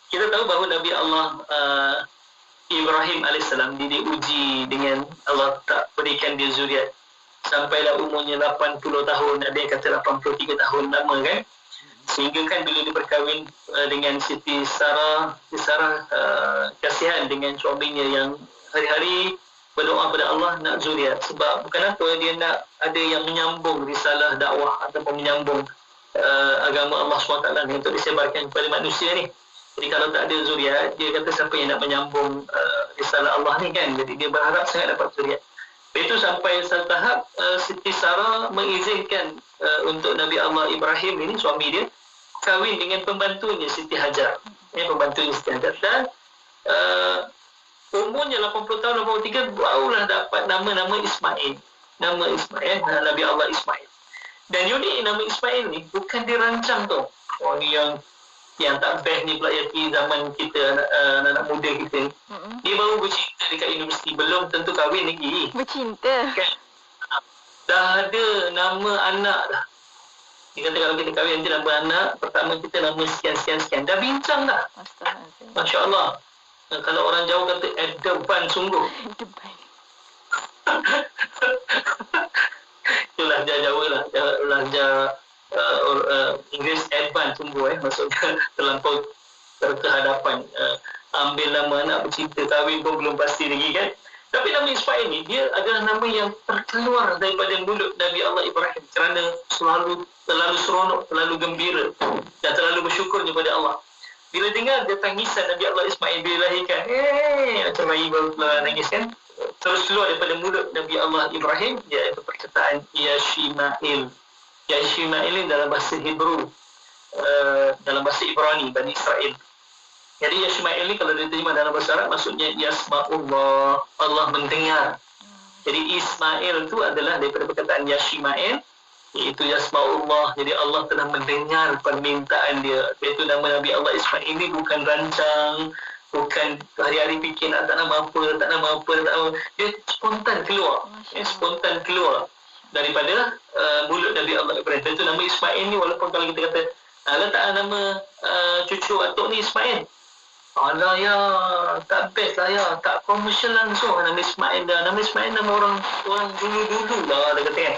Kita tahu bahawa Nabi Allah Ibrahim AS dia diuji dengan Allah tak berikan dia zuriat sampailah umurnya 80 tahun, ada yang kata 83 tahun lama kan, sehingga kan bila dia berkahwin dengan Siti Sarah, kasihan dengan suaminya yang hari-hari berdoa pada Allah nak zuriat. Sebab bukan apa, dia nak ada yang menyambung risalah dakwah ataupun menyambung agama Allah SWT untuk disebarkan kepada manusia ni. Jadi kalau tak ada zuriat, dia kata siapa yang nak menyambung risalah Allah ni kan. Jadi dia berharap sangat dapat zuriat. Itu sampai satu tahap Siti Sarah mengizinkan untuk Nabi Allah Ibrahim ini, suami dia, kahwin dengan pembantunya Siti Hajar. Pembantunya Siti Hajar. Dan umurnya 80 tahun, 83, barulah dapat nama-nama Ismail. Nama Ismail, Nabi Allah Ismail. Dan unik nama Ismail ni bukan dirancang tau. Oh, ni yang tak best ni pula yaki zaman kita, anak-anak muda kita ni. Dia baru bercinta dekat universiti, belum tentu kahwin lagi. Bercinta? Kan? Dah ada nama anak dah. Dia kata kalau kita kahwin nanti nama anak, pertama kita nama sekian-sekian. Dah bincang dah. Masya Allah. Kalau orang jauh kata advance sungguh. Itulah jauh lah. Inggeris advance sungguh maksudnya terlampau terkehadapan. Ambil nama anak, bercinta, kahwin pun belum pasti lagi kan. Tapi nama Ismail ni dia adalah nama yang terkeluar daripada mulut Nabi Allah Ibrahim kerana selalu seronok, terlalu gembira dan terlalu bersyukurnya pada Allah. Bila dengar dia tangisan Nabi Allah Ismail bila dilahirkan, macam bayi baru keluar nangis kan, terus keluar daripada mulut Nabi Allah Ibrahim iaitu perkataan Yashimail. Yashimail ini dalam bahasa Hebrew, dalam bahasa Ibrani, Bani Israel. Jadi Yashimail ini kalau diterjemah dalam bahasa Arab maksudnya Yasma'ullah, Allah mendengar. Jadi Ismail itu adalah daripada perkataan Yashimail, iaitu Yasma'ullah. Jadi Allah telah mendengar permintaan dia. Iaitu nama Nabi Allah Ismail ini bukan rancang, bukan hari-hari fikir tak nama apa. Dia spontan keluar daripada mulut Nabi Allah Ibrahim. Itu nama Ismail ni, walaupun kalau kita kata letak nama cucu atuk ni Ismail, alah ya, tak best lah ya, tak komersial langsung nama Ismail dah. Nama Ismail nama orang dulu-dulu lah, dia kata kan.